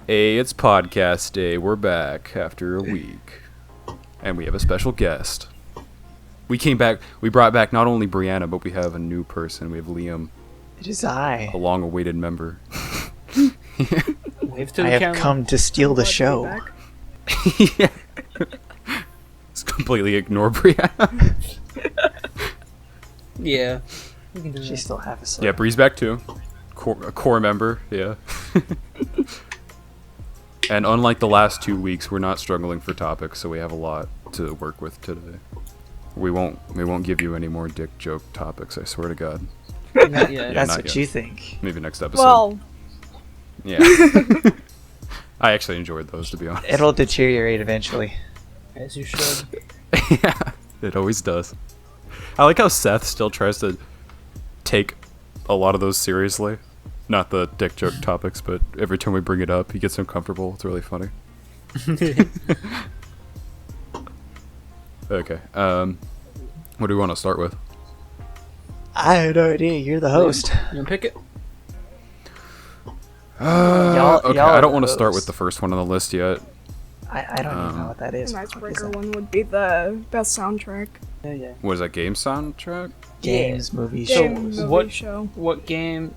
Hey, it's podcast day. We're back after a week. And we have a special guest. We brought back not only Breanna, but we have a new person. We have Liam. It is I. A long-awaited member. Wave to the camera. I have come to steal the show. Yeah. Just completely ignore Breanna. Yeah. She still have a Yeah, Bree's back too. A core member, yeah. And unlike the last 2 weeks, we're not struggling for topics, so we have a lot to work with today. We won't give you any more dick joke topics, I swear to God. Not yet. That's what you think. Maybe next episode. Well, yeah. I actually enjoyed those, to be honest. It'll deteriorate eventually. As you should. Yeah, it always does. I like how Seth still tries to take a lot of those seriously. Not the dick joke topics, but every time we bring it up, he gets uncomfortable. It's really funny. Okay. What do we want to start with? I have no idea. You're the host. You wanna pick it? Okay, I don't want to start with the first one on the list yet. I don't even know what that is. an icebreaker one would be the best soundtrack. Yeah. What is that, game soundtrack? Games, movies, Game, shows. movie, show. What game?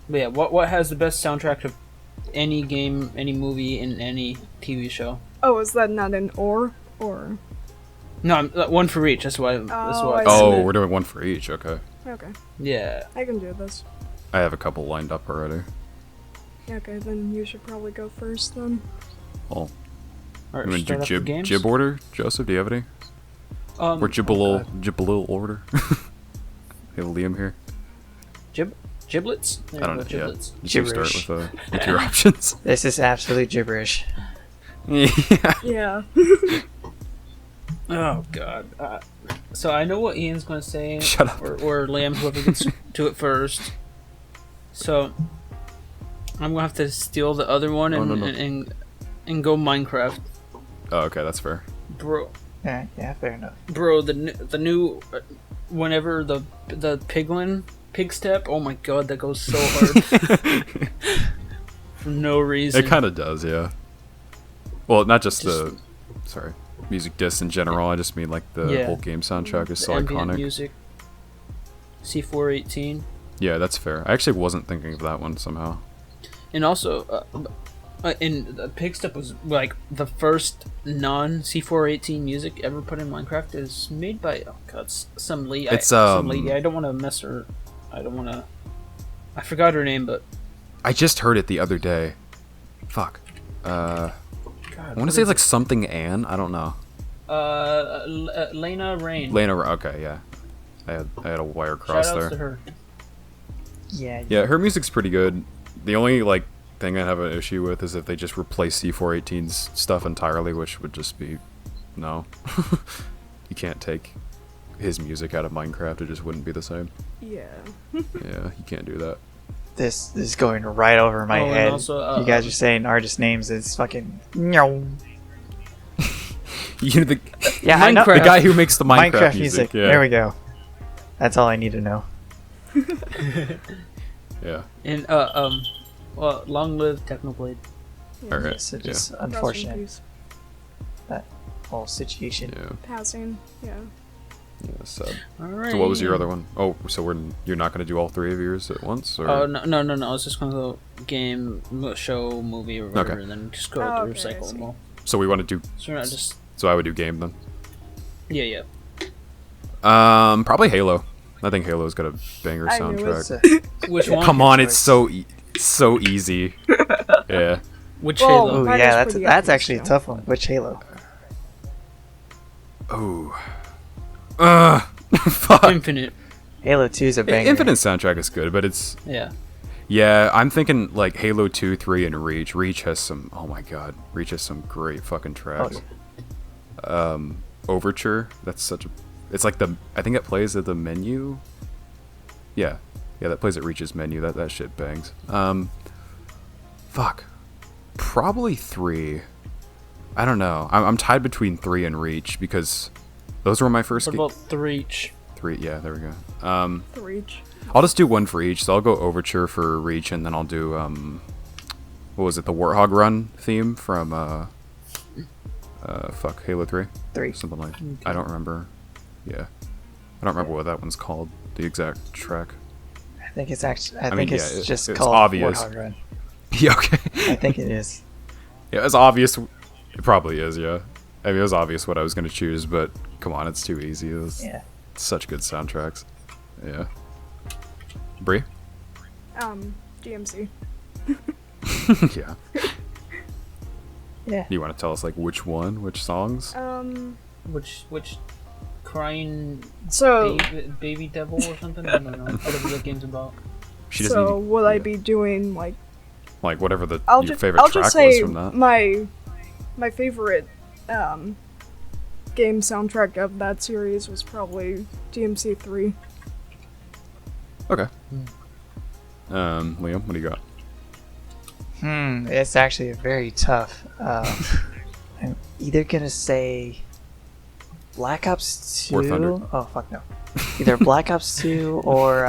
Yeah. What has the best soundtrack of any game, any movie, and any TV show? Oh, is that not an or? No, one for each. That's why. I Oh, see. we're doing one for each. Okay. Okay, Yeah. I can do this. I have a couple lined up already. Okay, then you should probably go first then. Oh, All right, you want to start do off the games? jib order? Joseph, do you have any? Or jibbalil order? We have Liam here. Giblets? I don't know. Yeah. Giblets. You start Gibberish. with your options. This is absolute gibberish. Yeah. Yeah. Oh God. So I know what Ian's gonna say. Shut up. Or Liam, whoever gets to it first. So I'm gonna have to steal the other one and and go Minecraft. Oh, okay, that's fair. Bro, Yeah, fair enough. the new whenever the pig step. Oh my God, that goes so hard for no reason. It kind of does, yeah. Well, not just the music discs in general. I just mean like the whole game soundtrack is so ambient iconic. Music. C418. Yeah, that's fair. I actually wasn't thinking of that one somehow. And also, and the pig step was like the first non C418 music ever put in Minecraft. Is made by some lady. Some lady. I don't want to mess her. I don't want to. I forgot her name, but I just heard it the other day. Fuck. God, I want to say it's like something Anne. I don't know. Lena Rain. Okay, yeah. I had a wire cross Shout outs there. to her. Yeah, her music's pretty good. The only like thing I have an issue with is if they just replace C418's stuff entirely, which would just be no. You can't take his music out of Minecraft; it just wouldn't be the same. Yeah. Yeah, you can't do that. This is going right over my and head. also, you guys are saying artist names. It's fucking. No. You know, Yeah, I know. the guy who makes the Minecraft music. Yeah. There we go. That's all I need to know. Yeah. And well, long live Technoblade. All right. It's just Rest in unfortunate, peace. that whole situation. Yeah. Passing. Yeah. Yeah. Sad. All right. So what was your other one? Oh, so you're not going to do all three of yours at once? Or? Oh no! I was just gonna go game, show, movie, or whatever, Okay. and then just go Oh, through okay, I cycle see. them all. So we want to do. So we're not just So I would do game then. yeah. Probably Halo. I think Halo's got a banger I knew it. soundtrack. Which one? Come on, it's so easy. Yeah. Which Well, Halo? Oh That yeah, is pretty that's obvious, actually a though. tough one. Which Halo? Oh. Fuck. Infinite. Halo 2 is a banger. Infinite soundtrack is good, but it's Yeah. I'm thinking like Halo 2, 3, and Reach. Reach has some. Oh my God, Reach has some great fucking tracks. Overture. That's such a. It's like I think it plays at the menu. Yeah, that plays at Reach's menu. That shit bangs. Fuck. Probably 3. I don't know. I'm tied between 3 and Reach because those were my first. What about the Reach? 3. Yeah, there we go. The Reach. I'll just do one for each. So I'll go Overture for Reach, and then I'll do what was it, the Warthog Run theme from Halo 3? 3. Something like, I don't remember. Yeah. I don't remember what that one's called, the exact track. I think it's actually. I mean, think it's just it's called obvious. Warthog Run. Yeah, okay. I think it is. Yeah, it's obvious. It probably is, yeah. I mean, it was obvious what I was going to choose, but come on, it's too easy. It was such good soundtracks. Yeah. Bree? DMC. Yeah. Yeah. You want to tell us, like, which songs? Which crying So baby devil or something? I don't know. Whatever the game's about. She doesn't so even, will I be doing like whatever I'll your just, favorite I'll track just say was from that? my favorite game soundtrack of that series was probably DMC 3. Okay. Liam, what do you got? It's actually very tough. I'm either gonna say Black Ops 2. War Thunder. Oh fuck no. Either Black Ops 2 or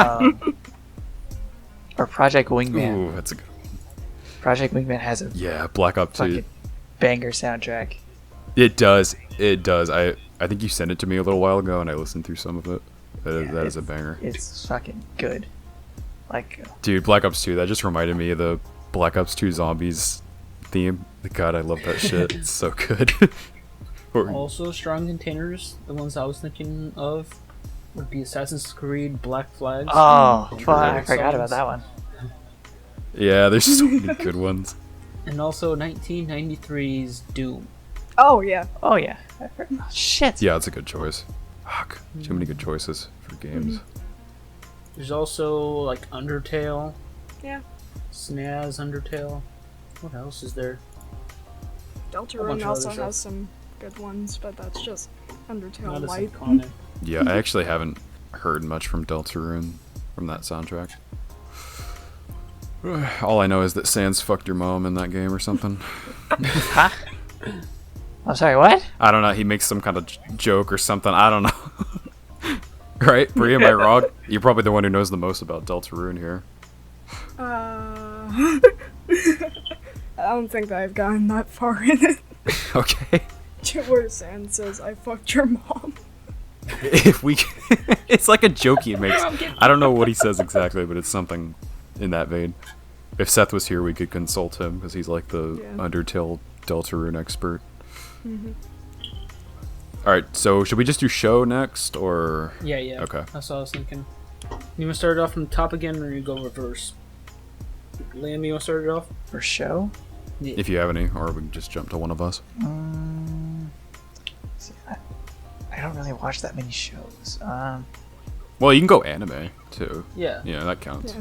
Project Wingman. Ooh, that's a good one. Project Wingman has a Black Ops 2. fucking banger soundtrack. It does. I think you sent it to me a little while ago, and I listened through some of it. That is a banger. It's fucking good. Like, Dude, Black Ops 2, that just reminded me of the Black Ops 2 Zombies theme. God, I love that shit. It's so good. Also, strong containers, the ones I was thinking of, would be Assassin's Creed Black Flags. oh, fuck, I songs. forgot about that one. Yeah, there's so many good ones. And also 1993's Doom. Oh yeah. Oh yeah. Oh, shit. Yeah, it's a good choice. Fuck, too many good choices for games. There's also like Undertale. Yeah. Snaz Undertale. What else is there? Deltarune also has some good ones, but that's just Undertale Not as light. iconic. Yeah, I actually haven't heard much from Deltarune from that soundtrack. All I know is that Sans fucked your mom in that game or something. Huh? I'm sorry, what? I don't know. He makes some kind of joke or something. I don't know. Right? Brie, am I wrong? You're probably the one who knows the most about Deltarune here. I don't think I've gotten that far in it. Okay. Where Sans says, I fucked your mom. If we, it's like a joke he makes. I don't know what he says exactly, but it's something in that vein. If Seth was here, we could consult him because he's like the Undertale Deltarune expert. All right, so should we just do show next, or? Yeah. Okay. That's what I was thinking. You want to start it off from the top again, or you go reverse? Liam, you want to start it off? For show? If you have any, or we can just jump to one of us. See, I don't really watch that many shows. Well, you can go anime too. Yeah. Yeah, that counts. Yeah.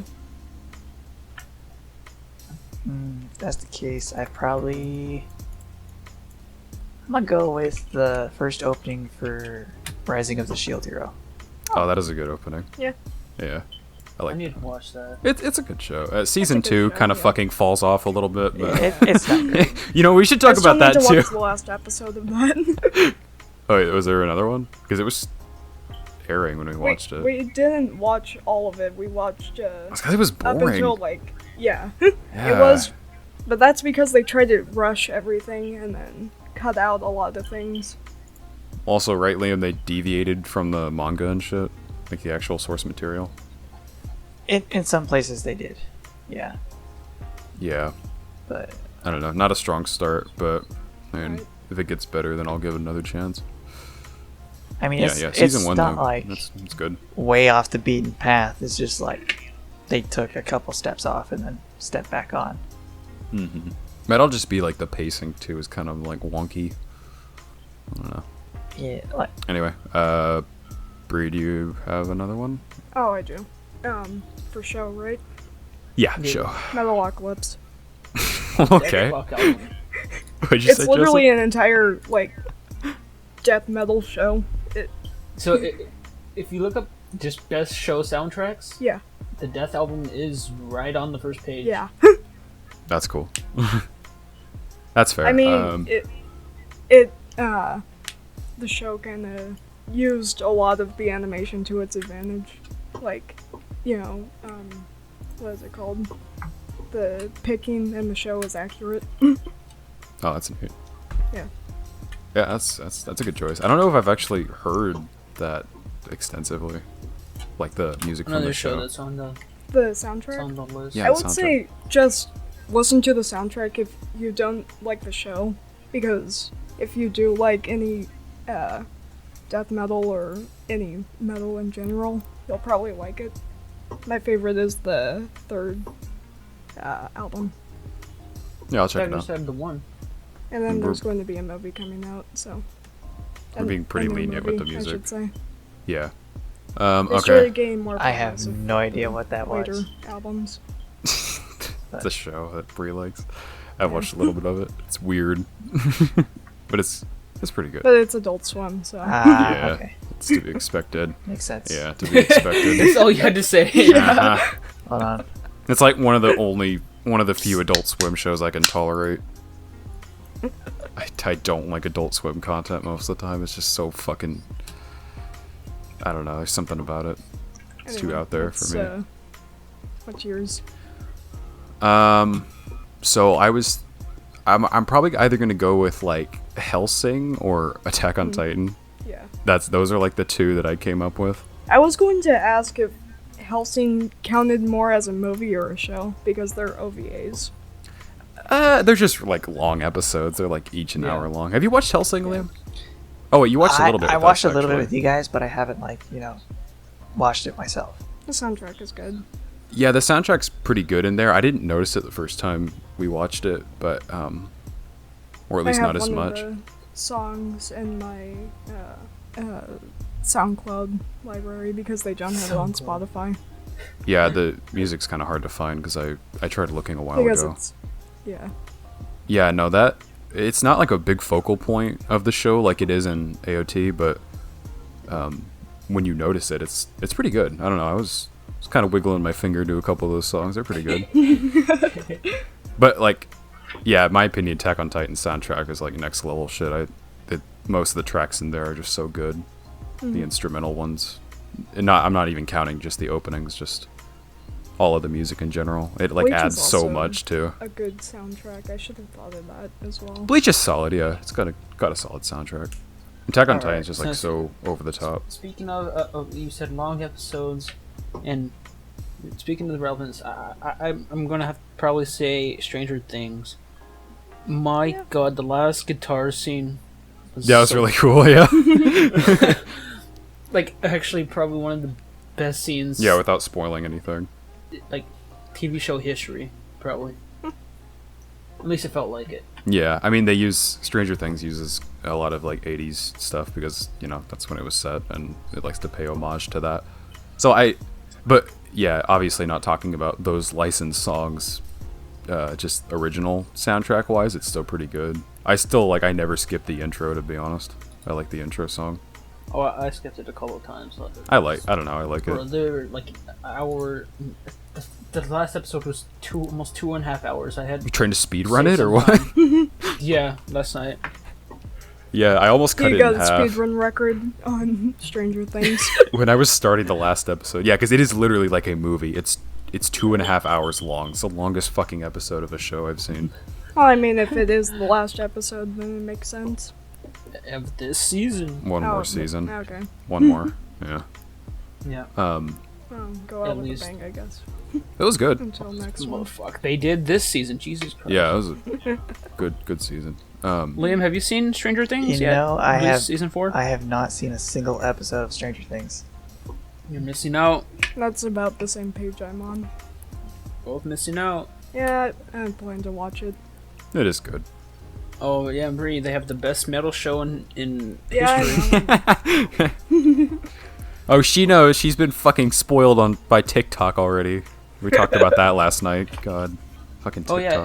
If that's the case, I'm gonna go with the first opening for Rising of the Shield Hero. Oh, that is a good opening. Yeah. Yeah. I I like need to watch that. It's a good show. Season good 2 show, kind of yeah. fucking falls off a little bit, but It's not great. you know, we should talk I still about that need to too. watch the last episode of that. Oh, wait, was there another one? Because it was airing when we watched it. We didn't watch all of it. We watched It's 'cause it was up boring. until like Yeah. it was, but that's because they tried to rush everything and then cut out a lot of things. Also, right, Liam, they deviated from the manga and shit, like the actual source material. In some places they did, yeah. Yeah. But I don't know. Not a strong start, but I mean, Right. if it gets better, then I'll give it another chance. I mean, Yeah, it's season 1 not though, like it's good. way off the beaten path. It's just like they took a couple steps off and then stepped back on. Mm-hmm. That'll just be like the pacing too is kind of like wonky. I don't know. Yeah, like Anyway, Bree, do you have another one? Oh, I do. For show, right? Yeah, Yeah. show. Metalocalypse. Okay. Fuck album. What'd you It's say, literally Joseph? an entire like death metal show. So, if you look up just best show soundtracks, Yeah, the Death album is right on the first page. yeah. That's cool. That's fair. I mean, the show kind of used a lot of the animation to its advantage. Like, you know, what is it called? the picking in the show is accurate. Oh, that's neat. Yeah. Yeah, that's a good choice. I don't know if I've actually heard that extensively, like the music from Another the show show. that's on the soundtrack. list. Yeah, I the would soundtrack. say just listen to the soundtrack if you don't like the show, because if you do like any death metal or any metal in general, you'll probably like it. My favorite is the third album, Yeah, I'll check I it just out. had the one. and then We're- there's going to be a movie coming out. So We're being pretty a new lenient with the movie, music. I should say. Yeah. They started Okay. getting more I have progressive no idea in what that later was. albums. It's a show that Brie likes. I've watched a little bit of it. It's weird, but it's pretty good. But it's Adult Swim, so Yeah. Okay. It's to be expected. Makes sense. Yeah, to be expected. That's all you had to say. Uh-huh. Hold on. It's like one of the few Adult Swim shows I can tolerate. I don't like Adult Swim content most of the time. It's just so fucking. I don't know. There's something about it. It's too anyway, out there for me. What's yours? So I'm probably either gonna go with like Hellsing or Attack on Titan. Yeah. Those are like the two that I came up with. I was going to ask if Hellsing counted more as a movie or a show, because they're OVAs. They're just like long episodes. They're like each an hour long. Have you watched Hellsing, Liam? Oh wait, you watched a little bit. I with watched us, a little bit actually. with you guys, but I haven't watched it myself. The soundtrack is good. Yeah, the soundtrack's pretty good in there. I didn't notice it the first time we watched it, but or at least I have not as one much. of the songs in my SoundCloud library because they don't have it on Spotify. Yeah, the music's kind of hard to find because I tried looking a while Because ago. it's yeah. Yeah, no, that it's not like a big focal point of the show like it is in AOT, but when you notice it, it's pretty good. I don't know. I was kind of wiggling my finger to a couple of those songs. They're pretty good. But like, yeah, in my opinion, Attack on Titan soundtrack is like next level shit. Most of the tracks in there are just so good. The instrumental ones, and I'm not even counting just the openings, just all of the music in general. It like Bleach is adds so also much too. A good soundtrack. I should have thought of that as well. Bleach is solid, yeah. It's got a solid soundtrack. Attack on Alright, Titan's just like so- so over the top. Speaking of you said long episodes, and speaking of the relevance, I'm gonna have to probably say Stranger Things. My God, the last guitar scene. Yeah, it was so- really cool, yeah. like actually probably one of the best scenes. Yeah, without spoiling anything. like TV show history, probably. At least it felt like it. Yeah, I mean Stranger Things uses a lot of like 80s stuff because, you know, that's when it was set and it likes to pay homage to that. But yeah, obviously not talking about those licensed songs, just original soundtrack wise, it's still pretty good. I never skip the intro, to be honest. I like the intro song. Oh, I skipped it a couple of times. I don't know, I like Bro, it. they're like hour. The last episode was almost 2.5 hours. I had You trying to speed run save it or some what? time. Yeah, last night. Yeah, I almost cut You it got in a half. speedrun record on Stranger Things. When I was starting the last episode, yeah, because it is literally like a movie. It's 2.5 hours long. It's the longest fucking episode of a show I've seen. Well, I mean, if it is the last episode, then it makes sense. Of this season. One Oh, more season. Okay. One more. Yeah. Yeah. Well, go At out with least. a bang, I guess. It was good. Until next one. Well, fuck. They did this season. Jesus Christ. Yeah, it was a good season. Liam, have you seen Stranger Things You yet? know, I At least have. Season 4? I have not seen a single episode of Stranger Things. You're missing out. That's about the same page I'm on. Both missing out. Yeah, I plan to watch it. It is good. Oh, yeah, Bree, they have the best metal show in Yeah, history. I know. Oh, she knows. She's been fucking spoiled by TikTok already. We talked about that last night. God, fucking TikTok. Oh, yeah,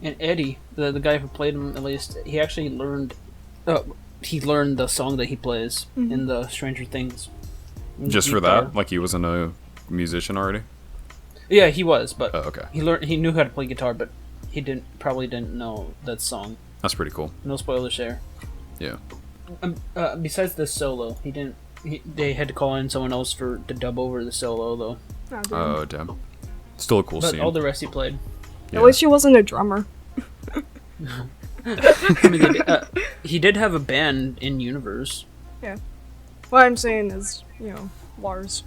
and Eddie, the guy who played him, at least, he actually learned the song that he plays in the Stranger Things. Just for guitar. that, like he wasn't a musician already. Yeah, he was, but Oh, okay, he knew how to play guitar, but he probably didn't know that song. that's pretty cool. No spoilers there. Yeah. Besides the solo, they had to call in someone else to dub over the solo though. Oh, damn. Oh damn. Still a cool But scene. all the rest he played. Yeah. At least he wasn't a drummer. I mean, he did have a band in universe. Yeah. What I'm saying is, Lars.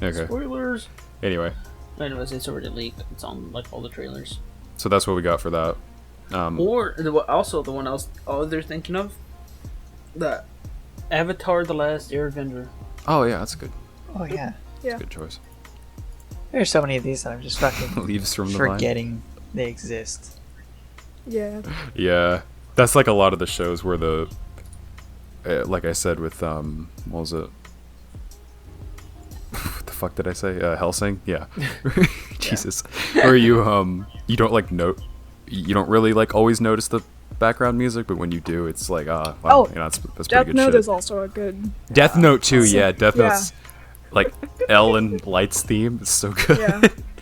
Okay. Spoilers. Anyway, Anyways, it's already leaked. It's on like all the trailers. so that's what we got for that. Or also the one else they're thinking of, the Avatar: The Last Airbender. Oh yeah, that's a good, Oh yeah. Yeah. good choice. There's so many of these that I'm just fucking Leaves from the Vine. forgetting they exist. Yeah. Yeah, that's like a lot of the shows where the, like I said with what was it? What the fuck did I say? Helsing? Yeah. Jesus. Where you you don't like you don't really like always notice the background music, but when you do, it's like wow, Oh, that's pretty Death good Note shit. is also a good. Death Note too, yeah. Death Yeah. Note's like Ellen Light's theme is so good.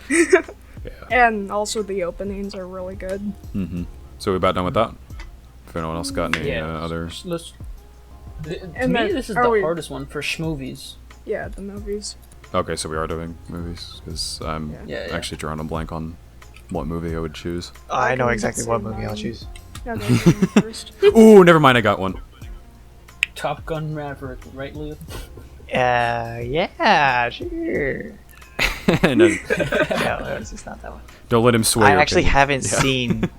Yeah. Yeah. And also the openings are really good. Mm-hmm. So we about done with that? If anyone else got any Yeah. other... To And me, then- this is are the we- hardest one for schmovies. Yeah, the movies. Okay, so we are doing movies, because I'm Yeah, yeah. actually drawing a blank on what movie I would choose. I know can exactly say what movie I'll mine. choose. Yeah, they're doing first. Ooh, never mind, I got one. Top Gun Maverick, right, Leo? Yeah, sure. And then, No, it's not that one. don't let him sway I your actually opinion. haven't Yeah. seen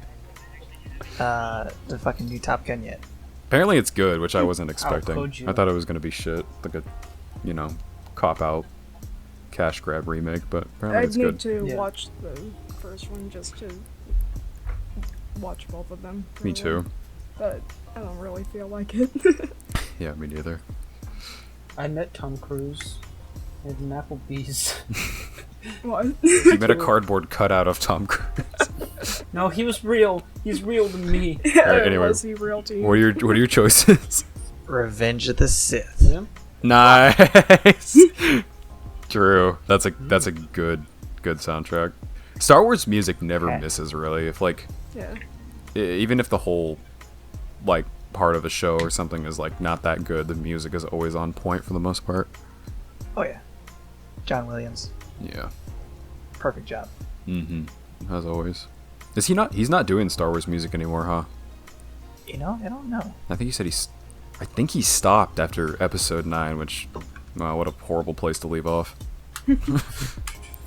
the fucking new Top Gun yet. Apparently it's good, which I wasn't expecting. Kojima. I thought it was going to be shit, like a, cop-out cash grab remake, but apparently I'd it's need good. to Yeah. watch the first one just to watch both of them. Me really. too. But I don't really feel like it. Yeah, me neither. I met Tom Cruise at an Applebee's. What? You met a cardboard cutout of Tom Cruise. No, he was real. He's real to me. Alright, anyway. Was he real to you? What are your choices? Revenge of the Sith. Liam? Nice. True. That's a good soundtrack. Star Wars music never Okay. misses really. If like Yeah. even if the whole like part of the show or something is like not that good, the music is always on point for the most part. Oh yeah. John Williams. Yeah. Perfect job. Mhm. As always. Is he not? He's not doing Star Wars music anymore, huh? I don't know. I think he said I think he stopped after episode 9, which wow, what a horrible place to leave off. All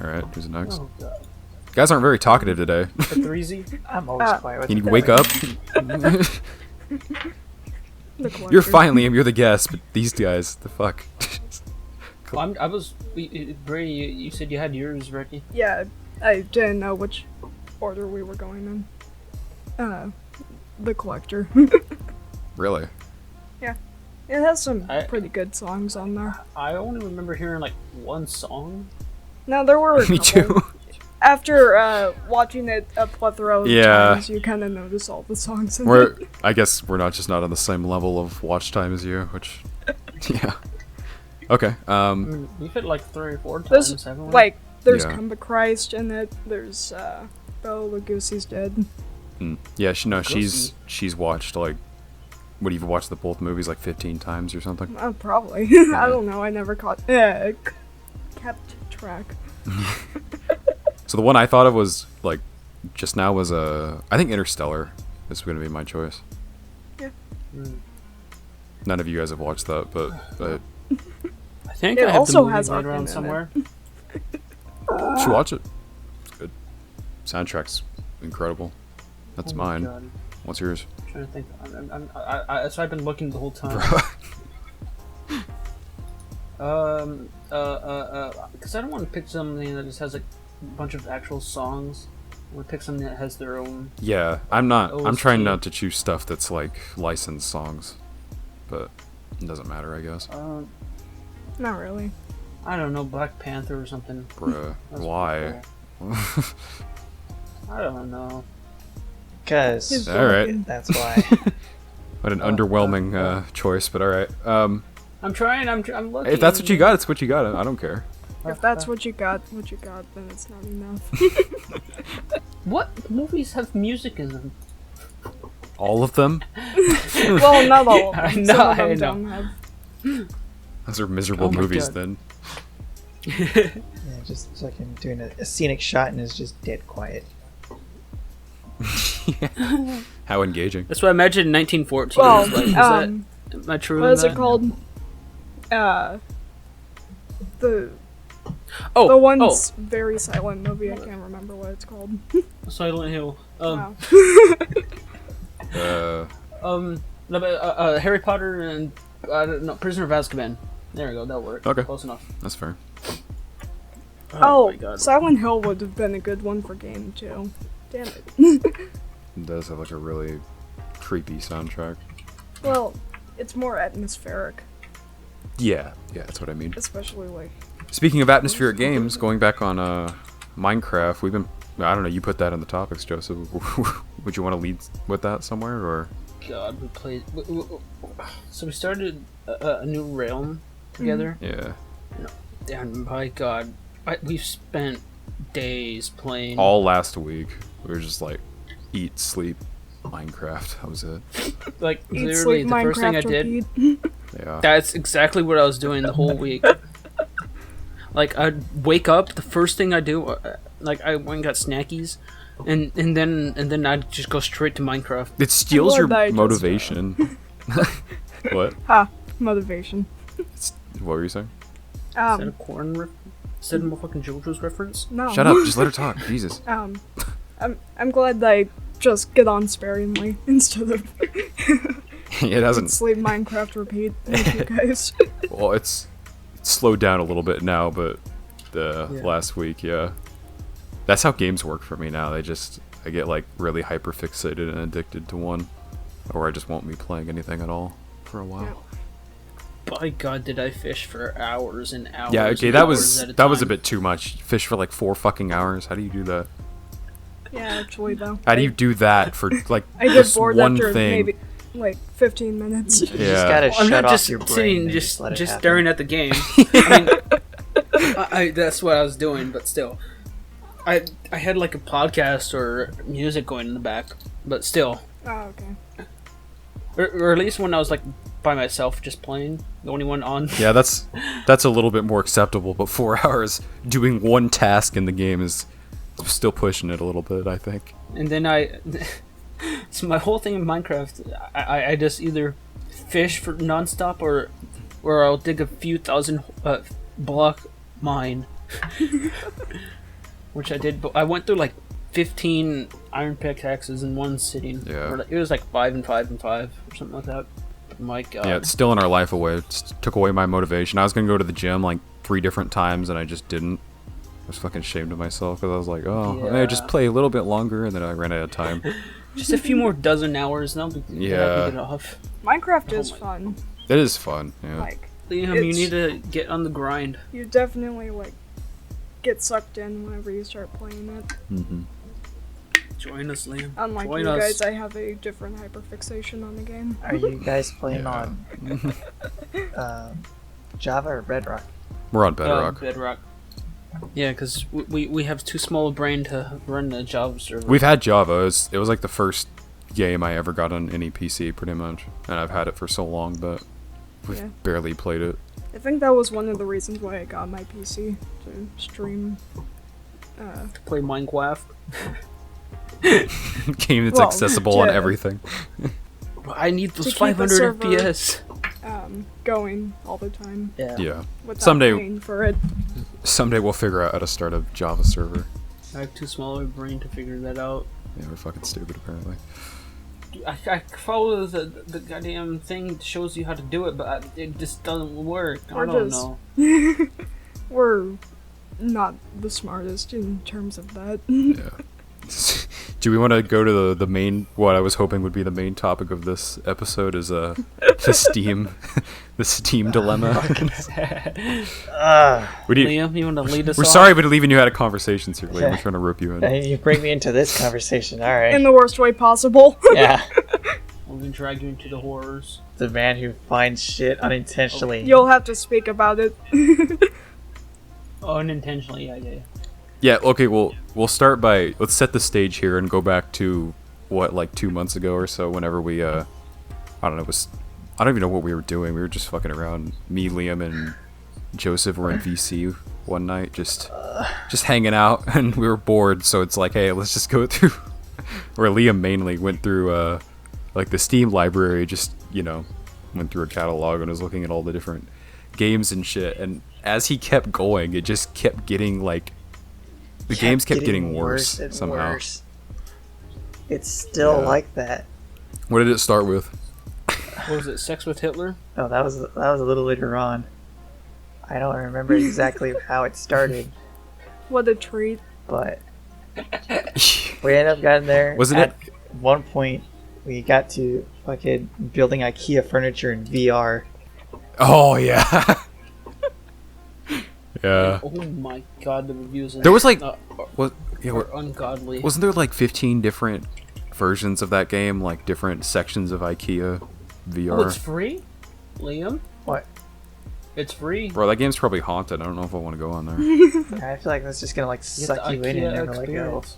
right, who's next? Oh, God. Guys aren't very talkative today. A threezy? I'm always quiet with Can you it. wake up? The collector. You're fine, Liam. You're the guest, but these guys, the fuck. Well, Brady, you said you had yours ready. Yeah, I didn't know which order we were going in. The collector. Really? It has some I- pretty good songs on there. I only remember hearing like one song. No, there were a Me couple. too. After watching it a plethora of Yeah. times, you kind of notice all the songs in We're. it. I guess we're not on the same level of watch time as you, which. Yeah. Okay. I mean, we've hit like 3 or 4 times, There's haven't we? like there's Yeah. Come to Christ in it. There's Bela Lugosi's dead. Yeah. She's watched like. What, you've watched the both movies like 15 times or something? Probably. I don't know. I never kept track. So the one I thought of was like just now was I think Interstellar is going to be my choice. Mm. None of you guys have watched that, but I think It I have also the movie has right Arkin around in it. somewhere. you should watch it. It's good. Soundtrack's incredible. That's Oh my mine. God. What's yours? I'm trying to think. So I've been looking the whole time. Because I don't want to pick something that just has like a bunch of actual songs. I want to pick something that has their own. Yeah, I'm OST. trying not to choose stuff that's like licensed songs, but it doesn't matter, I guess. Not really. I don't know, Black Panther or something. Bruh, That's why? pretty cool. I don't know. Because His All right. that's why. What an underwhelming choice, but all right. I'm trying. I'm looking. If that's what you got, it's what you got. I don't care. If that's what you got, then it's not enough. What movies have music in them? All of them? Well, not all of I them. know, Some of them I know. don't have. Those are miserable Oh my movies God. then. Yeah, just fucking doing a scenic shot and it's just dead quiet. How engaging. That's what I imagine 1914 Well, was like. Is that, am I true? What in is it that? called? The Oh, one's very silent movie. I can't remember what it's called. Silent Hill. Wow. Harry Potter and Prisoner of Azkaban. There we go. That'll work. Okay. Close enough. That's fair. Oh, my God. Silent Hill would have been a good one for game too. Damn it. It does have like a really creepy soundtrack. Well, it's more atmospheric, Yeah, that's what I mean. especially like. Speaking of atmospheric games, going back on Minecraft, we've been, I don't know, you put that in the topics, Joseph. Would you want to lead with that somewhere, or? God, we played. So we started a new realm together. Yeah. And my God, we've spent days playing. All last week, we were just like, eat, sleep, Minecraft. That was it. Like Eat, literally, sleep, the first thing I Minecraft, did. repeat. Yeah. That's exactly what I was doing the whole week. Like I'd wake up, the first thing I do, like I went and got snackies, and then I'd just go straight to Minecraft. It steals Lord, your I just- motivation. What? Ha! Motivation. What were you saying? Is that a corn is that a fucking JoJo's reference? No. Shut up, just let her talk. Jesus. I'm glad that I just get on sparingly instead of It hasn't. sleep, Minecraft, repeat with you guys. Well, it's slowed down a little bit now, but the last week, yeah. That's how games work for me now. I get like really hyper fixated and addicted to one, or I just won't be playing anything at all for a while. By God, did I fish for hours and hours? Yeah, okay, and that hours at was a that was a time. bit too much. Fish for like 4 fucking hours. How do you do that? Yeah, actually though. How do you do that for like I get this bored one after thing? maybe like 15 minutes. You just Yeah. gotta I'm shut not off just your brain sitting, and just let it happen. staring at the game. I mean, I that's what I was doing, but still, I had like a podcast or music going in the back, but still, Oh, okay. or at least when I was like by myself, just playing, the only one on. Yeah, that's a little bit more acceptable, but 4 hours doing one task in the game is still pushing it a little bit, I think. And then so my whole thing in Minecraft, I just either fish for nonstop or I'll dig a few thousand block mine, which I did. But I went through like 15 iron pickaxes in one sitting. Yeah. Or it was like 5 and 5 and 5 or something like that. My God. Yeah, it's still in our life away. It took away my motivation. I was gonna go to the gym like 3 different times, and I just didn't. I was fucking ashamed of myself because I was like, oh, I may just play a little bit longer, and then I ran out of time. Just a few more dozen hours, and then I can get off. Minecraft is fun. It is fun, yeah. Like, Liam, you It's- need to get on the grind. you definitely like get sucked in whenever you start playing it. Mm-hmm. Join us, Liam. Unlike Join you us. guys, I have a different hyperfixation on the game. Are you guys playing Yeah. on Java or Bedrock? We're on Bedrock. Bedrock. Yeah, because we have too small a brain to run a Java server. We've had Java. It was like the first game I ever got on any PC, pretty much. And I've had it for so long, but we've Yeah. barely played it. I think that was one of the reasons why I got my PC to stream. play Minecraft. Game that's Well, accessible on yeah. everything. I need those To keep the 500 server- FPS. Going all the time Yeah. without Someday- paying for it. Someday we'll figure out how to start a Java server. I have too small of a brain to figure that out. Yeah, we're fucking stupid, apparently. I follow the goddamn thing that shows you how to do it, but it just doesn't work. I Or don't just- know. We're not the smartest in terms of that. Yeah. Do we want to go to the main? What I was hoping would be the main topic of this episode is the Steam, the Steam dilemma. We need, Liam, you want to lead us we're off? sorry, but leaving you out of conversations here, Liam. We're trying to rope you in. You bring me into this conversation, alright. In the worst way possible. Yeah. We're going to drag you into the horrors. The man who finds shit unintentionally. You'll have to speak about it. Unintentionally, yeah. Yeah. Okay. We'll start by let's set the stage here and go back to what, like 2 months ago or so. Whenever we I don't know, I don't even know what we were doing. We were just fucking around. Me, Liam, and Joseph were in VC one night, just hanging out, and we were bored. So it's like, hey, let's just go through. Or Liam mainly went through like the Steam library, just went through a catalog and was looking at all the different games and shit. And as he kept going, it just kept getting like the games kept getting worse and somehow. Worse. It's still like that. What did it start with? What was it? Sex with Hitler? Oh, that was a little later on. I don't remember exactly how it started, What a treat. but we ended up getting there. Wasn't At one point, we got to fucking building IKEA furniture in VR. Oh yeah. Yeah. Oh my god, the reviews. There was like, are ungodly. wasn't there like 15 different versions of that game, like different sections of IKEA VR? Oh, it's free, Liam. What? It's free. Bro, that game's probably haunted. I don't know if I want to go on there. Yeah, I feel like that's just gonna like Get suck the you in IKEA and never let go. experience.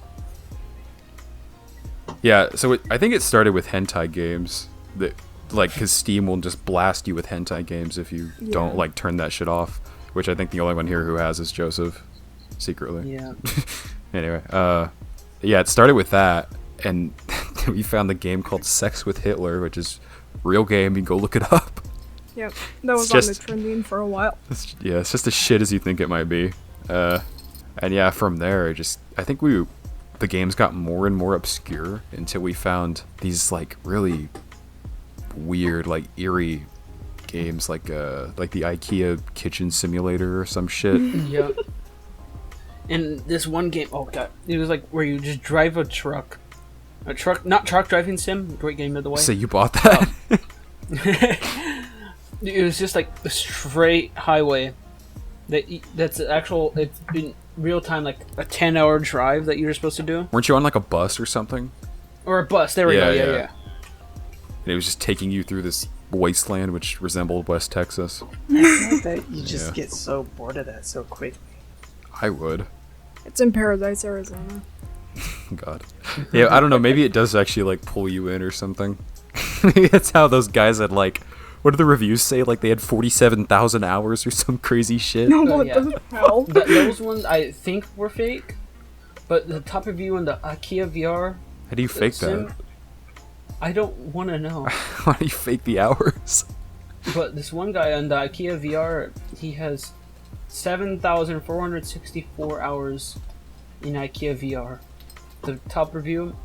Yeah, so I think it started with hentai games that, like, because Steam will just blast you with hentai games if you don't like turn that shit off. Which I think the only one here who has is Joseph, secretly. Yeah. Anyway, yeah, it started with that, and we found the game called Sex with Hitler, which is real game. You can go look it up. Yep, that was It's on just- the trending for a while. It's just as shit as you think it might be. And yeah, from there, I think the games got more and more obscure until we found these like really weird, like eerie games, like the IKEA kitchen simulator or some shit. Yeah. And this one game, oh god, it was like where you just drive a truck, not truck driving sim. Great game of the way. So you bought that? It was just like a straight highway. That's actual. It's in real time, like a 10-hour drive that you were supposed to do, Weren't you on like a bus or something? or a bus. There we go. Yeah, Yeah, yeah. yeah. And it was just taking you through this wasteland which resembled West Texas. I feel like that you just Yeah. get so bored of that so quickly. I would. It's in Paradise, Arizona. God. Yeah, I don't know. Maybe it does actually like pull you in or something. Maybe that's how those guys had like. What do the reviews say? Like they had 47,000 hours or some crazy shit. No, what yeah. the hell? Those ones I think were fake, but the top review on the IKEA VR. How do you fake sim, that? I don't want to know. Why do you fake the hours? But this one guy on the IKEA VR, he has 7,464 hours in IKEA VR. The top review: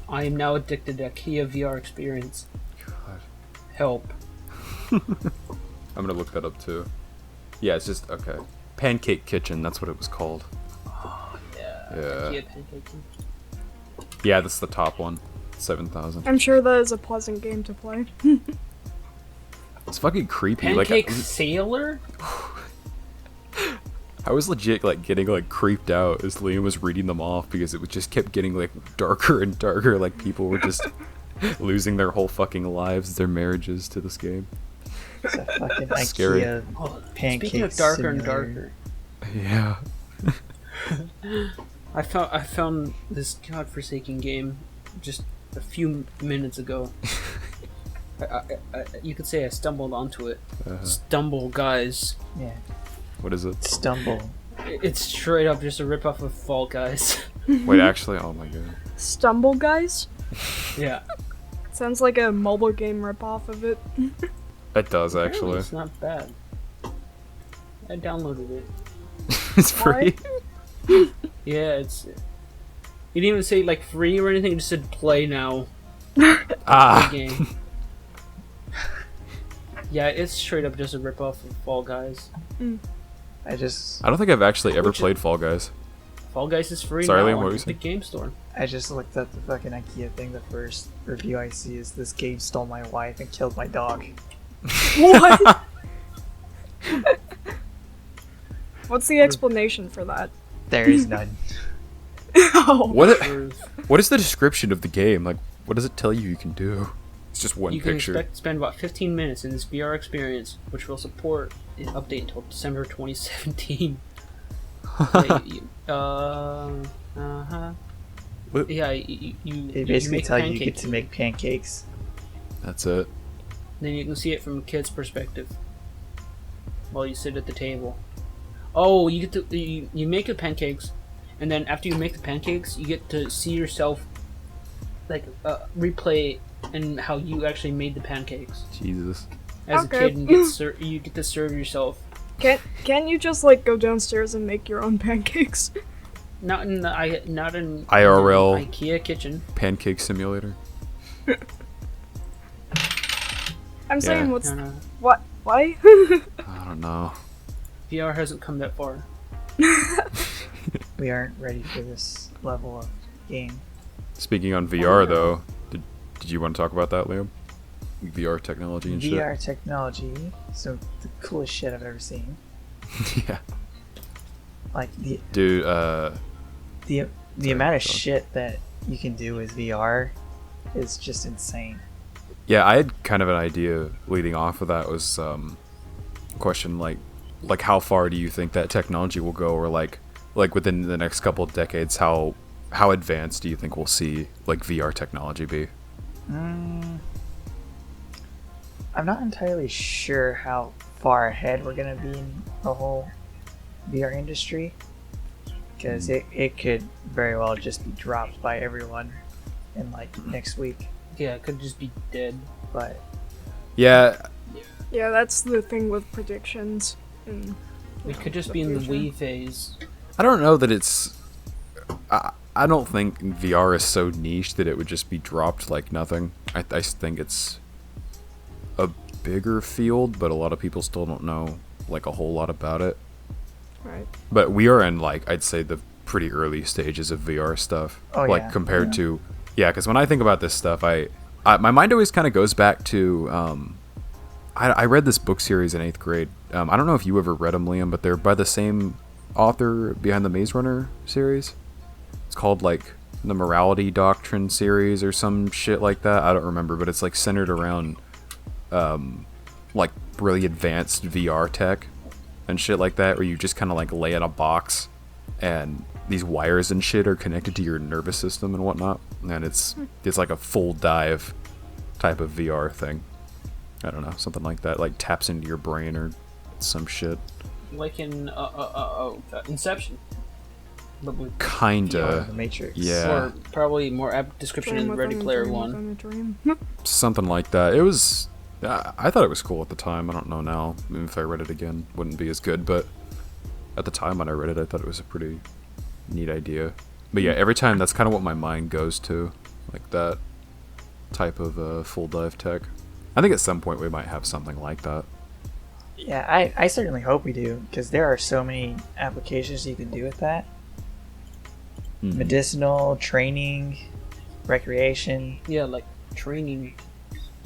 I am now addicted to IKEA VR experience. God. Help. I'm gonna look that up too. Yeah, it's just okay. Pancake Kitchen. That's what it was called. Yeah. Yeah. IKEA pancake. Yeah, that's the top one. 7,000. I'm sure that is a pleasant game to play. It's fucking creepy. Pancake Like Sailor? I was legit like getting like creeped out as Liam was reading them off because it was just kept getting like darker and darker. Like people were just losing their whole fucking lives, their marriages to this game. It's a fucking Scary. IKEA Oh, pancake speaking of darker and simulator. darker, Yeah. I found this godforsaken game just a few minutes ago. You could say I stumbled onto it. Stumble, guys. Yeah, What is it? stumble. It's straight up just a ripoff of Fall Guys. Wait, actually, oh my god. Stumble Guys? Yeah. Sounds like a mobile game ripoff of it. It does actually. It's not bad. I downloaded it. It's free. Yeah, it's. You didn't even say like free or anything. It just said play now. Ah. Game. Yeah, it's straight up just a ripoff of Fall Guys. I just I don't think I've actually ever Which- played Fall Guys. Fall Guys is free Sorry, now Liam, what on were you the saying? game store. looked up the fucking IKEA thing. The first review I see is this game stole my wife and killed my dog. What? What's the explanation for that? There is none. Oh. What is the description of the game? Like, what does it tell you can do? It's just one You can picture. expect to spend about 15 minutes in this VR experience, which will support an update until December 2017. What? Yeah, you It basically make tells you you get pancakes, to make pancakes. That's it. then you can see it from a kid's perspective. while you sit at the table. Oh, you get to you make the pancakes, and then after you make the pancakes, you get to see yourself like replay and how you actually made the pancakes. Jesus. As a kid, and you get to serve yourself. Can't you just like go downstairs and make your own pancakes? Not in IRL IKEA kitchen. Pancake simulator. I'm saying Why? I don't know. VR hasn't come that far. We aren't ready for this level of game. Speaking on VR though, did you want to talk about that, Liam? VR technology and shit. VR technology, so the coolest shit I've ever seen. Yeah. Like the amount of shit that you can do with VR is just insane. Yeah, I had kind of an idea leading off of that was question like how far do you think that technology will go, or like within the next couple of decades, how advanced do you think we'll see like VR technology be? I'm not entirely sure how far ahead we're gonna be in the whole VR industry, because it could very well just be dropped by everyone in like next week. Yeah, it could just be dead. But yeah, that's the thing with predictions. It could just be in the Wii phase. I don't know that it's. I don't think VR is so niche that it would just be dropped like nothing. I think it's a bigger field, but a lot of people still don't know like a whole lot about it. Right. But we are in like, I'd say, the pretty early stages of VR stuff. Compared to because when I think about this stuff, I my mind always kind of goes back to I read this book series in 8th grade. I don't know if you ever read them, Liam, but they're by the same author behind the Maze Runner series. It's called like the Morality Doctrine series or some shit like that. I don't remember, but it's like centered around like really advanced VR tech and shit like that, where you just kind of like lay in a box and these wires and shit are connected to your nervous system and whatnot, and it's like a full dive type of VR thing. I don't know, something like that, like taps into your brain or some shit. Like in Inception. Kinda. The Matrix. Yeah. Or probably more apt description in Ready Player One. Something like that. It was. I thought it was cool at the time. I don't know now. I mean, if I read it again, wouldn't be as good. But at the time when I read it, I thought it was a pretty neat idea. But yeah, every time that's kind of what my mind goes to, like that type of full dive tech. I think at some point we might have something like that. Yeah, I certainly hope we do, because there are so many applications you can do with that. Medicinal, training, recreation. Yeah, like training.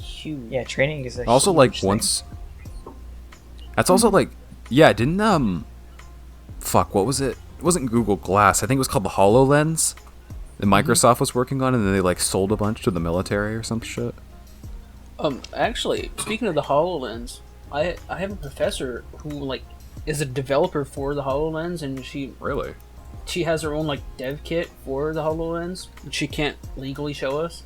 Huge. Yeah, training is a also huge like thing. once. That's also like, yeah, didn't fuck, what was it? It wasn't Google Glass. I think it was called the HoloLens that Microsoft was working on, and then they like sold a bunch to the military or some shit. Actually, speaking of the HoloLens, I have a professor who like is a developer for the HoloLens, and she has her own like dev kit for the HoloLens, which she can't legally show us.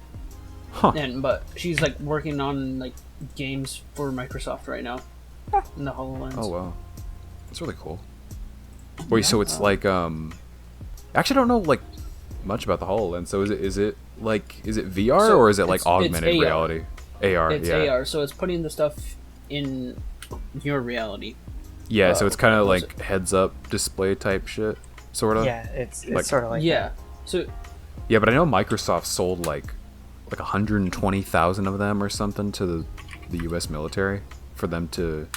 Huh. But she's like working on like games for Microsoft right now in the HoloLens. Oh wow, that's really cool. Wait, so it's like actually I don't know like much about the HoloLens. So is it VR or is it like augmented reality? AR. It's AR, so it's putting the stuff in your reality. Yeah, so it's kind of like heads-up display type shit, sort of. Yeah, it's like, sort of like that. So yeah, but I know Microsoft sold like 120,000 of them or something to the U.S. military for them to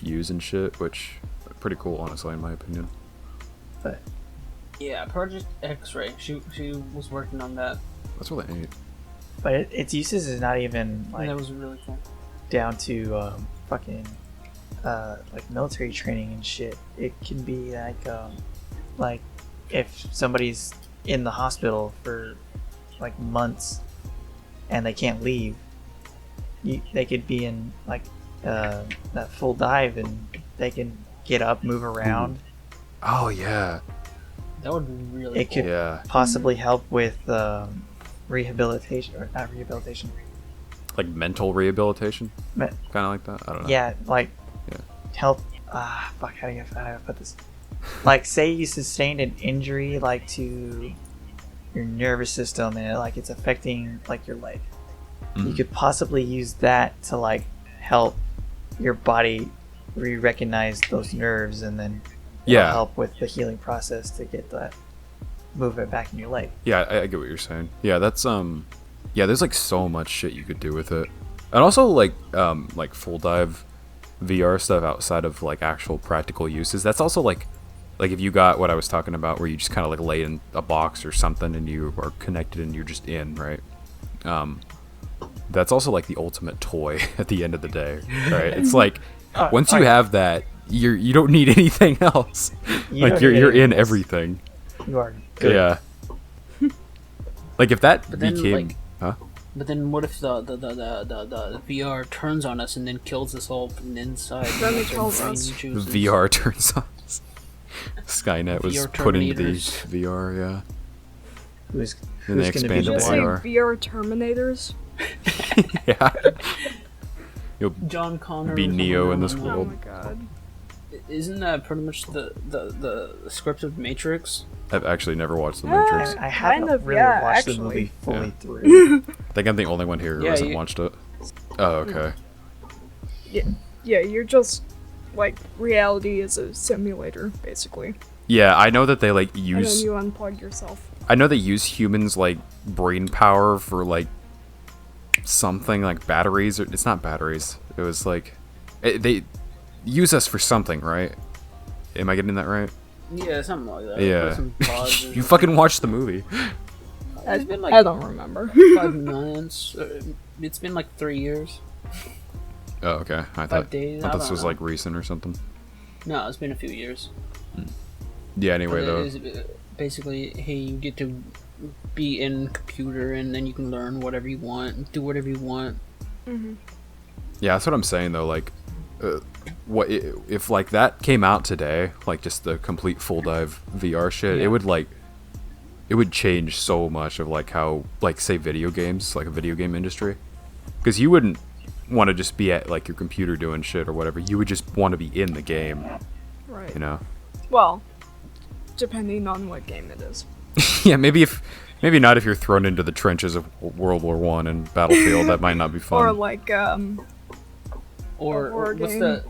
use and shit, which is pretty cool, honestly, in my opinion. But yeah, Project X-Ray. She was working on that. That's really neat. But its uses is not even like that was really cool. Down to fucking like military training and shit. It can be like if somebody's in the hospital for like months and they can't leave, they could be in like that full dive and they can get up, move around. Oh yeah, that would be really it cool. could possibly help with rehabilitation, or not rehabilitation, like mental rehabilitation, kind of like that. I don't know. Yeah, like help. Fuck, how do I put this? Like, say you sustained an injury, like to your nervous system, and it's affecting like your leg. You could possibly use that to like help your body recognize those nerves, and then help with the healing process to get that movement back in your leg. Yeah, I get what you're saying. Yeah, that's there's like so much shit you could do with it, and also like full dive VR stuff outside of like actual practical uses. That's also like if you got what I was talking about, where you just kind of like lay in a box or something and you are connected and you're just in, right? That's also like the ultimate toy at the end of the day, right? It's like once you have that, you don't need anything else. You're in everything. You are good. Yeah. Like if that became, But then what if the VR turns on us and then kills us all from the inside? Then it kills us. VR turns on us. Skynet was VR put into the Terminators. VR, yeah. Who's And they going to be expanded the Did you the say one? VR. VR Terminators? Yeah. You'll John Connor be or Neo in this something. Oh world. my god. Isn't that pretty much the script of Matrix? I've actually never watched The Matrix. I haven't Kind of, really yeah, watched the actually. movie fully Yeah. through. I think I'm the only one here who Yeah, hasn't you- watched it. Oh, okay. Yeah, you're just like reality is a simulator, basically. Yeah, I know that they like And then use. you unplug yourself. I know they use humans like brain power for like something like batteries. Or it's not batteries. It was like they use us for something, right? Am I getting that right? Yeah, something like that. Yeah. Some pods or You fucking watched the movie. It's been I like don't remember. 5 months. It's been like 3 years. Oh, okay. I 5 thought days. this I don't was know. like recent or something. No, it's been a few years. Yeah. Anyway, But though. it is basically, hey, you get to be in computer, and then you can learn whatever you want, do whatever you want. Yeah, that's what I'm saying though. Like, what if like that came out today? Like just the complete full dive VR shit. Yeah. It would change so much of like how like say video games, like a video game industry, because you wouldn't want to just be at like your computer doing shit or whatever. You would just want to be in the game, Right. you know? Well, depending on what game it is. Yeah, maybe not if you're thrown into the trenches of World War One and Battlefield. That might not be fun. Or like Or horror what's game. the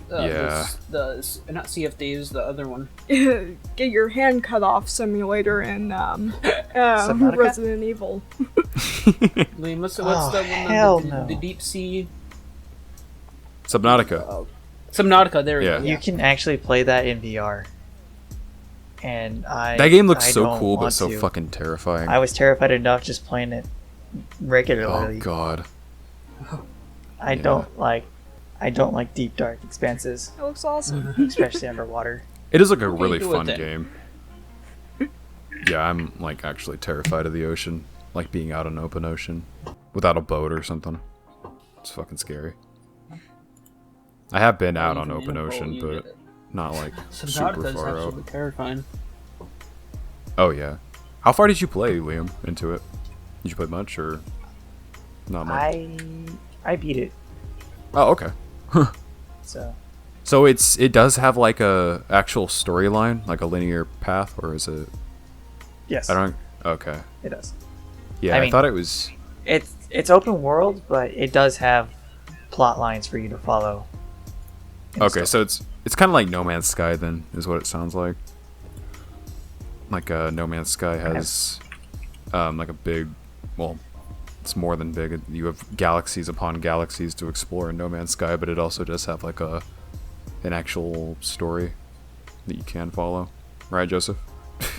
Yeah. the not CFD is the other one. get your hand cut off simulator in Subnautica? Resident Evil. Liam, what's the Oh, one? hell the, no. the deep sea Subnautica. Subnautica. There we Yeah. go. You can actually play that in VR. And That game looks I so don't cool, but want so to. fucking terrifying. I was terrified enough just playing it Oh regularly. god. I don't like deep dark expanses, It looks awesome. especially underwater. It is like a Okay, really do it fun then. game. Yeah, I'm like actually terrified of the ocean, like being out on open ocean without a boat or something. It's fucking scary. I have been out on Even in open a boat, ocean, you but get it. not like super Subnautica is far out. absolutely terrifying. Oh yeah. How far did you play, Liam, into it? Did you play much or not much? I beat it, Oh, okay. so So it does have like a actual storyline, like a linear path, or is it? yes, I don't. Okay. it does. Yeah, I I mean- thought it was. It's open world, but it does have plot lines for you to follow. and Okay, stuff. so it's kind of like No Man's Sky then, is what it sounds like. Like No Man's Sky has like a big, well, it's more than big. You have galaxies upon galaxies to explore in No Man's Sky, but it also does have like an actual story that you can follow, right, Joseph?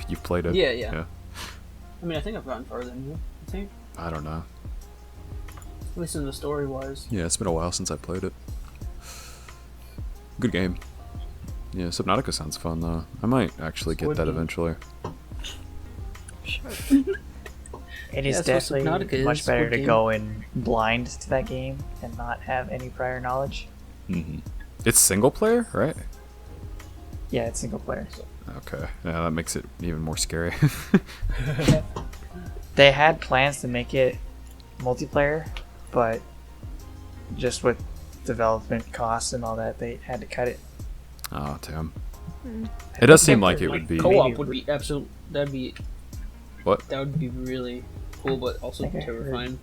You've played it. Yeah. I mean, I think I've gone further than you. I think, I don't know. at least in the story wise. Yeah, it's been a while since I played it. Good game. Yeah, Subnautica sounds fun though. I might actually get Would that be. eventually. It is That's what definitely Subnautica is, much better Squid to Game. go in blind to that game and not have any prior knowledge. It's single player, right? Yeah, it's single player. Okay. Yeah, that makes it even more scary. They had plans to make it multiplayer, but just with development costs and all that, they had to cut it. Oh, damn. It does seem like it would be. Co-op would be absolute. That'd be. What? That would be really cool, but also terrifying.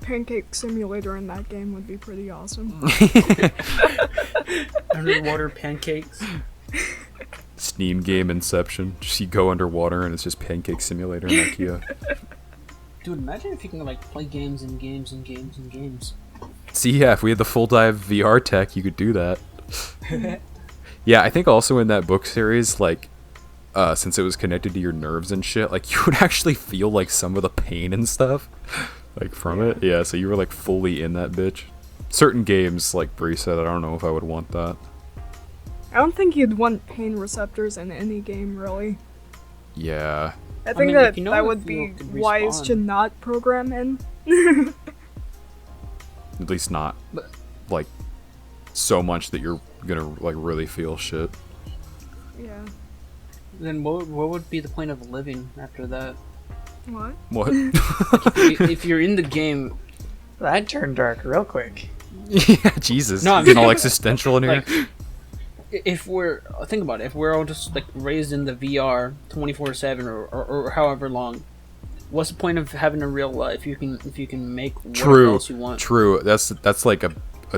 Pancake simulator in that game would be pretty awesome. Underwater pancakes. Steam game Inception. Just you go underwater and it's just Pancake Simulator in IKEA. Dude, imagine if you can like play games and games and games and games. See, yeah, if we had the full dive VR tech, you could do that. Yeah, I think also in that book series, like, since it was connected to your nerves and shit, like, you would actually feel, like, some of the pain and stuff, like, from it. Yeah, so you were, like, fully in that bitch. Certain games, like Bree said, I don't know if I would want that. I don't think you'd want pain receptors in any game, really. Yeah. I think that would be wise to not program in. At least not, like, so much that you're gonna, like, really feel shit. Yeah. Then what would be the point of living after that? What? What? if you're in the game... That turned dark real quick. Yeah, Jesus. No, I'm getting all existential in here. Like, if we're... Think about it. If we're all just, like, raised in the VR 24/7 or however long, what's the point of having a real life? If you can make whatever else you want. True. That's like a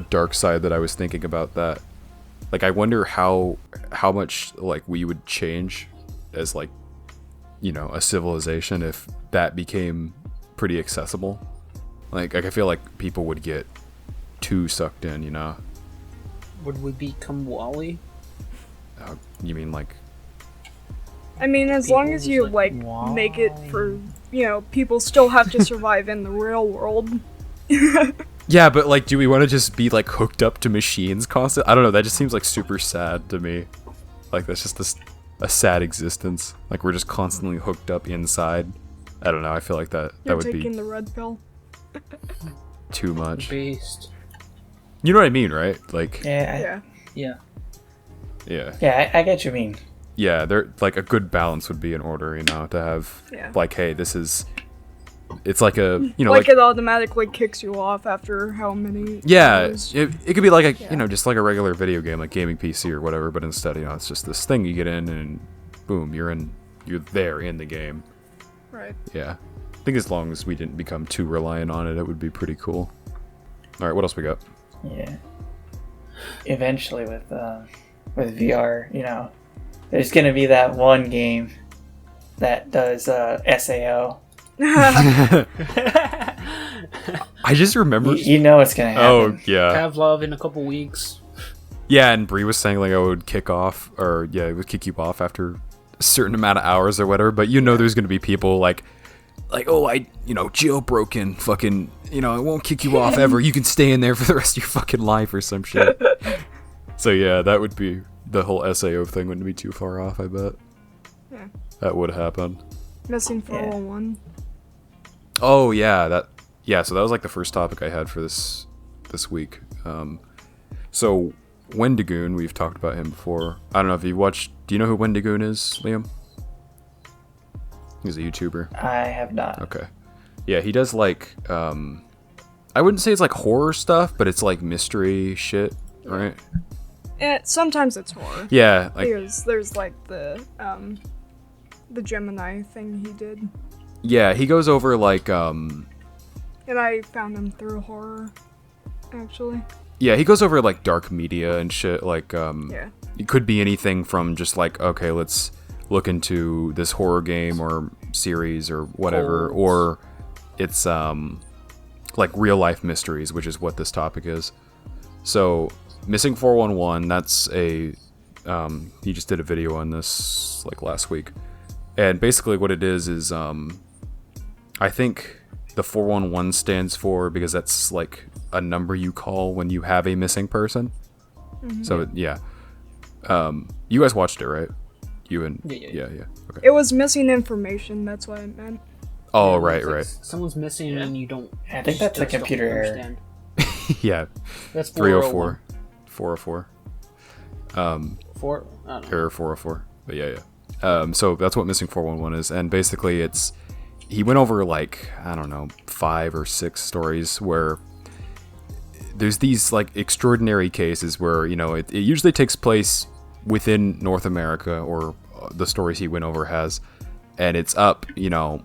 dark side that I was thinking about that. Like, I wonder how much, like, we would change as, like, you know, a civilization if that became pretty accessible. Like I feel like people would get too sucked in, you know? Would we become Wall-E? You mean, like... I mean, as long as you, like, make it for, you know, people still have to survive in the real world. Yeah, but, like, do we want to just be, like, hooked up to machines constantly? I don't know, that just seems, like, super sad to me. Like, that's just a sad existence. Like, we're just constantly hooked up inside. I don't know, I feel like that would be... You're taking the red pill. Too much. Based. You know what I mean, right? Like... Yeah. Yeah. Yeah, I get what you mean. Yeah, like, a good balance would be in order, you know, to have, like, hey, this is... It's like a, you know, like it automatically kicks you off after how many hours? it could be like a, you know, just like a regular video game, like gaming PC or whatever, but instead, you know, it's just this thing you get in and boom, you're there in the game. Right. Yeah. I think as long as we didn't become too reliant on it, it would be pretty cool. Alright, what else we got? Yeah. Eventually with VR, you know, there's gonna be that one game that does SAO. I just remember... You know it's gonna happen. Oh, yeah. Pavlov in a couple weeks. Yeah, and Bree was saying, like, I would kick off, or, yeah, it would kick you off after a certain amount of hours or whatever, but you know there's gonna be people, like, oh, you know, jailbroken, fucking, you know, I won't kick you off ever, you can stay in there for the rest of your fucking life or some shit. So, yeah, that would be... The whole SAO thing wouldn't be too far off, I bet. Yeah. That would happen. Missing 401. Oh, yeah, so that was like the first topic I had for this week. So Wendigoon, we've talked about him before. I don't know if you watched. Do you know who Wendigoon is, Liam? He's a YouTuber. I have not. Okay. Yeah, he does like I wouldn't say it's like horror stuff, but it's like mystery shit, right? Sometimes it's horror. Yeah, like there's like the Gemini thing he did. Yeah, he goes over like And I found him through horror, actually. Yeah, he goes over like dark media and shit, like Yeah. It could be anything from just like, okay, let's look into this horror game or series or whatever, or it's like real life mysteries, which is what this topic is. So Missing 411, that's a he just did a video on this like last week, and basically what it is I think the 411 stands for, because that's like a number you call when you have a missing person. Mm-hmm. So yeah, you guys watched it, right? You and yeah. Okay. It was missing information. That's what I meant. Oh, Yeah, right. like someone's missing and you don't. I think that's a computer error. Yeah. That's 304. 404. 4? I don't know. Error 404. But yeah. So that's what Missing 411 is, and basically he went over like, I don't know, 5 or 6 stories where there's these like extraordinary cases where, you know, it usually takes place within North America, or the stories he went over has, and it's up, you know,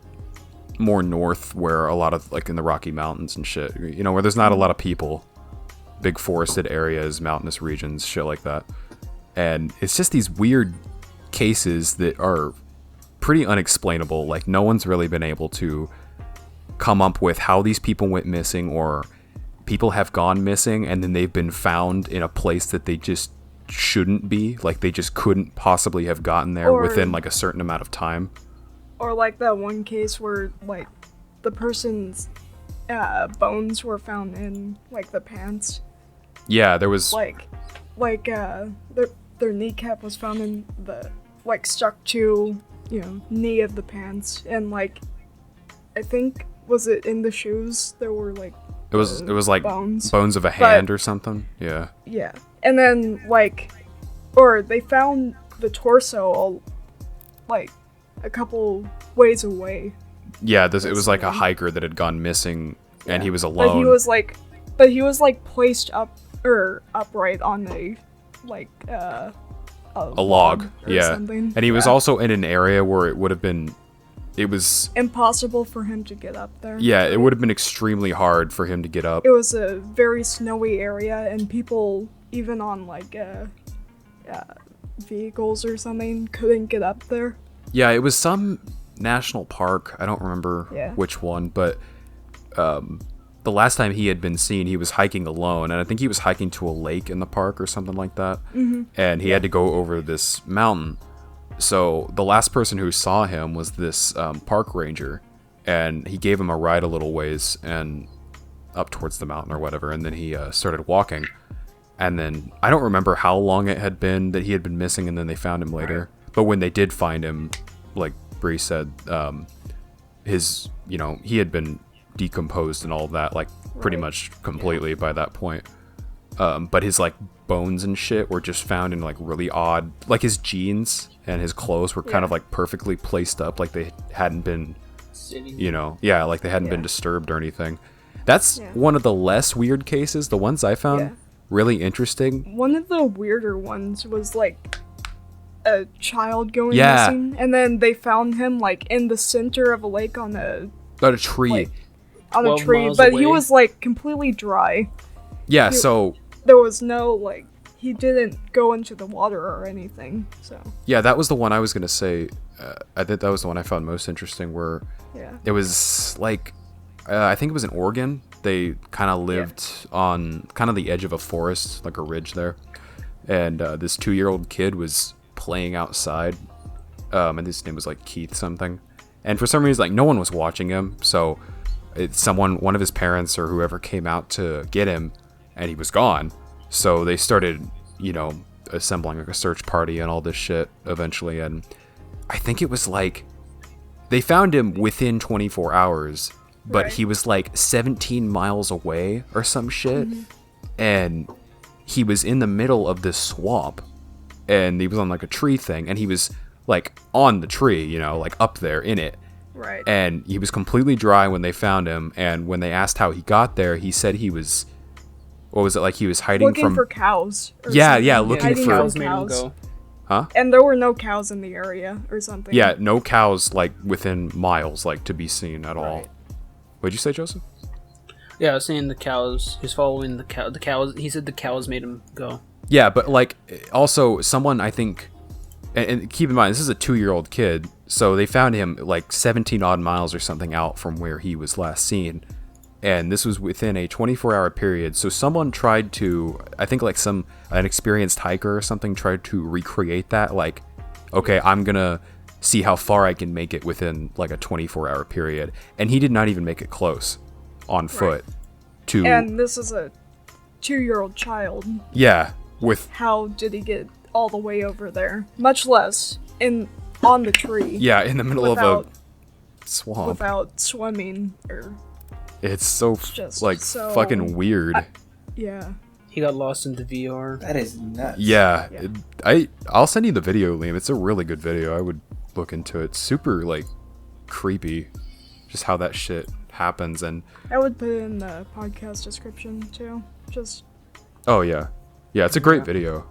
more north where a lot of, like, in the Rocky Mountains and shit, you know, where there's not a lot of people, big forested areas, mountainous regions, shit like that. And it's just these weird cases that are pretty unexplainable. Like, no one's really been able to come up with how these people went missing, or people have gone missing and then they've been found in a place that they just shouldn't be. Like, they just couldn't possibly have gotten there within, like, a certain amount of time. Or like that one case where, like, the person's bones were found in, like, the pants. Yeah, there was... Their kneecap was found in the, like, stuck to, you know, knee of the pants. And, like, I think, was it in the shoes? There were, like... It was like bones of a hand or something. Yeah. Yeah. And then, like... Or they found the torso, like, a couple ways away. Yeah, it was like a hiker that had gone missing, and he was alone. But he was placed upright on a log, yeah. Something. And he was also in an area where it would have been, it was impossible for him to get up there. Yeah, it would have been extremely hard for him to get up. It was a very snowy area, and people, even on vehicles or something, couldn't get up there. Yeah, it was some national park. I don't remember which one, but the last time he had been seen, he was hiking alone, and I think he was hiking to a lake in the park or something like that. Mm-hmm. And he had to go over this mountain. So the last person who saw him was this park ranger, and he gave him a ride a little ways and up towards the mountain or whatever, and then he started walking. And then I don't remember how long it had been that he had been missing, and then they found him later. But when they did find him, like Bree said, he had been decomposed and all of that, like, pretty much completely by that point. But his, like, bones and shit were just found in, like, really odd, like, his jeans and his clothes were kind of, like, perfectly placed up, like they hadn't been, you know, like they hadn't been disturbed or anything. That's one of the less weird cases. The ones I found really interesting. One of the weirder ones was, like, a child going missing, and then they found him, like, in the center of a lake on a tree. Like, on a tree, but he was, like, completely dry. Yeah, so there was no, like, he didn't go into the water or anything, so. Yeah, that was the one I was gonna say. I think that was the one I found most interesting, where it was, like, I think it was in Oregon. They kind of lived on kind of the edge of a forest, like a ridge there. And this 2-year-old kid was playing outside, and his name was, like, Keith something. And for some reason, like, no one was watching him, so one of his parents or whoever came out to get him, and he was gone. So they started, you know, assembling, like, a search party and all this shit eventually. And I think it was, like, they found him within 24 hours, but he was, like, 17 miles away or some shit. Mm-hmm. And he was in the middle of this swamp, and he was on, like, a tree thing, and he was, like, on the tree, you know, like, up there in it. Right. And he was completely dry when they found him, and when they asked how he got there, he said he was, what was it, like, he was hiding looking for cows. Looking for cows. Huh? And there were no cows in the area or something. Yeah, no cows, like, within miles, like, to be seen at all. What'd you say, Joseph? Yeah, I was saying the cows. He's following the cows. He said the cows made him go. Yeah, but, like, also someone, I think, and keep in mind, this is a 2-year-old kid, so they found him, like, 17 odd miles or something out from where he was last seen. And this was within a 24-hour period. So someone tried to, I think, like, an experienced hiker or something tried to recreate that. Like, okay, I'm gonna see how far I can make it within, like, a 24-hour period. And he did not even make it close on foot to... And this is a 2-year-old child. Yeah, with... How did he get all the way over there? Much less on the tree. Yeah, in the middle of a swamp. Without swimming or... It's so, fucking weird. He got lost in the VR. That is nuts. Yeah. I'll send you the video, Liam. It's a really good video. I would look into it. Super, like, creepy. Just how that shit happens. And I would put it in the podcast description, too. Just Oh yeah, it's a great video.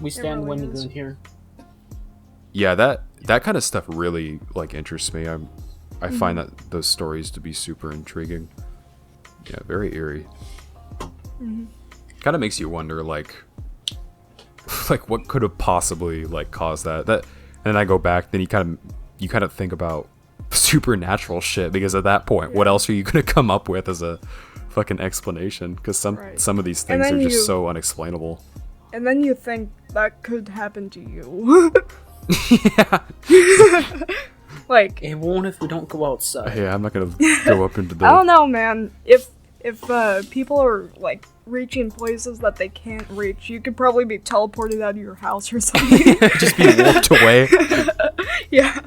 We stand really when you is. go here. Yeah, that kind of stuff really like interests me. I find that those stories to be super intriguing. Yeah, very eerie. Kind of makes you wonder, like what could have possibly like caused that. And then I go back, then you kind of think about supernatural shit, because at that point, what else are you gonna come up with as a fucking explanation? Because some of these things are just so unexplainable. And then you think that could happen to you. Yeah. Like, It won't if we don't go outside. Yeah, I'm not gonna go up into the. I don't know, man. If people are like reaching places that they can't reach, you could probably be teleported out of your house or something. Just be warped away. Yeah.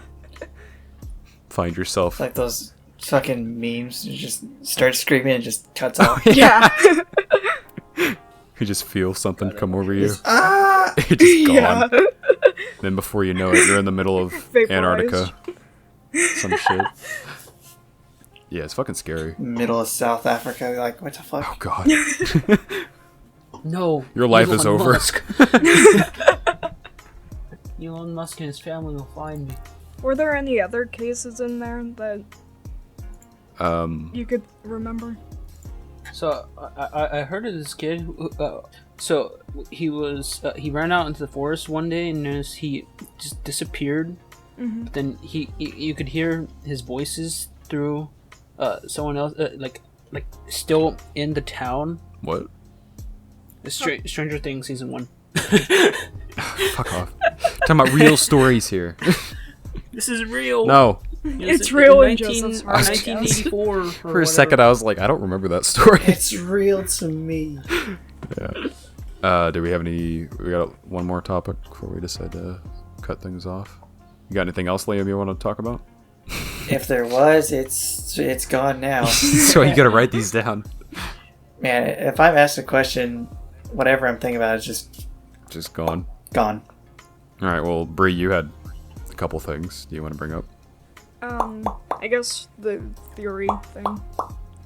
Find yourself. Like those fucking memes. You just start screaming and just cuts off. Yeah. You just feel something come over you. Ah! You're just gone. Yeah. Then before you know it, you're in the middle of Vaporized. Antarctica. Some shit. Yeah, it's fucking scary. Middle of South Africa. Like, what the fuck? Oh god. No. Your life is over. Musk. Elon Musk and his family will find me. Were there any other cases in there that you could remember? So I heard of this kid. So he ran out into the forest one day and noticed he just disappeared. But then you could hear his voices through someone else, like still in the town. What? Stranger Things season 1. Fuck off. Talking about real stories here. This is real. No. It's real in Joseph's heart. 1984. For a second, I was like, I don't remember that story. It's real to me. Yeah. Do we have any? We got one more topic before we decide to cut things off. You got anything else, Liam, you want to talk about? If there was, it's gone now. So you gotta write these down. Man, if I'm asked a question, whatever I'm thinking about is Just gone. gone. All right. Well, Bree, you had a couple things. Do you want to bring up? I guess the theory thing.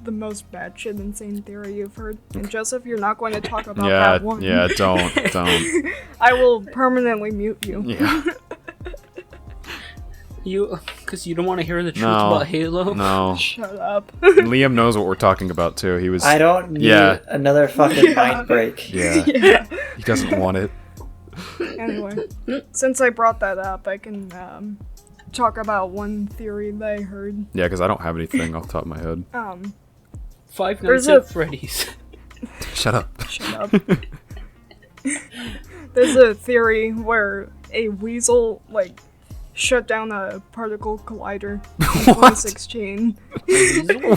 The most batshit insane theory you've heard. And Joseph, you're not going to talk about that one. Yeah. Don't. I will permanently mute you. Yeah. Because you don't want to hear the truth No. about Halo. No. Shut up. Liam knows what we're talking about too. He was. I don't need another fucking mind break. Yeah. Yeah. He doesn't want it. Anyway, since I brought that up, I can talk about one theory that I heard. Yeah, because I don't have anything off the top of my head. Five There's Nights a- at Freddy's. Shut up. Shut up. There's a theory where a weasel, like, shut down a particle collider in 2016.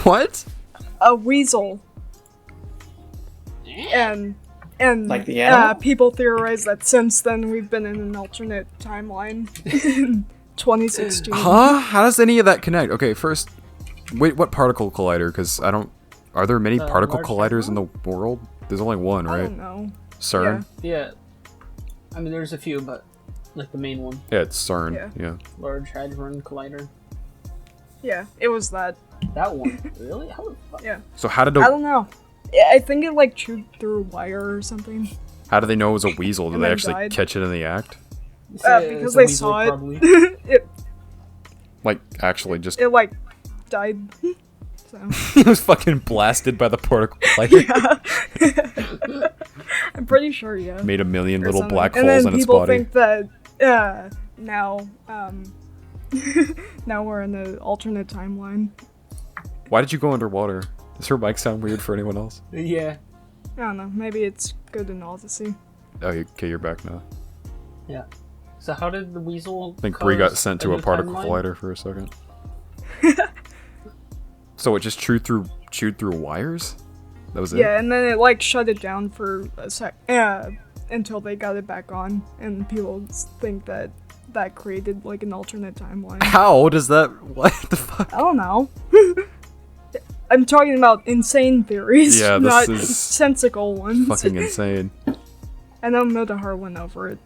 What? A weasel. And Like the animal? people theorize that since then we've been in an alternate timeline in 2016. Huh? How does any of that connect? Okay, first, wait, what particle collider? Because I don't. Are there many particle Large colliders in the Hadron? world? There's only one, I right? don't know. CERN. Yeah. I mean, there's a few, but like the main one, Yeah, it's CERN. Yeah. Yeah. Large Hadron Collider. Yeah, it was that. That one. Really? How the fuck? Yeah. So how did I don't know. I think it like chewed through a wire or something. how do they know it was a weasel? Did And they then actually died. catch it in the act? Because It's a they weasel, saw it. probably. it Like actually just it like died. So he was fucking blasted by the particle collider. I'm pretty sure, yeah. Made a million Or little something. black and holes then in its people body. think that now now we're in the alternate timeline. Why did you go underwater? Does her mic sound weird for anyone else? Yeah. I don't know. Maybe it's good and all to see. Oh, okay, you're back now. Yeah. So how did the weasel? I think Bree got cause sent to a new particle timeline? collider for a second. So it just chewed through wires? That was it? Yeah, and then it like shut it down for a sec. Until they got it back on, and people think that that created like an alternate timeline. How does that? What the fuck? I don't know. I'm talking about insane theories, Yeah, this not is sensical ones. Fucking insane. I know Mildahar went over it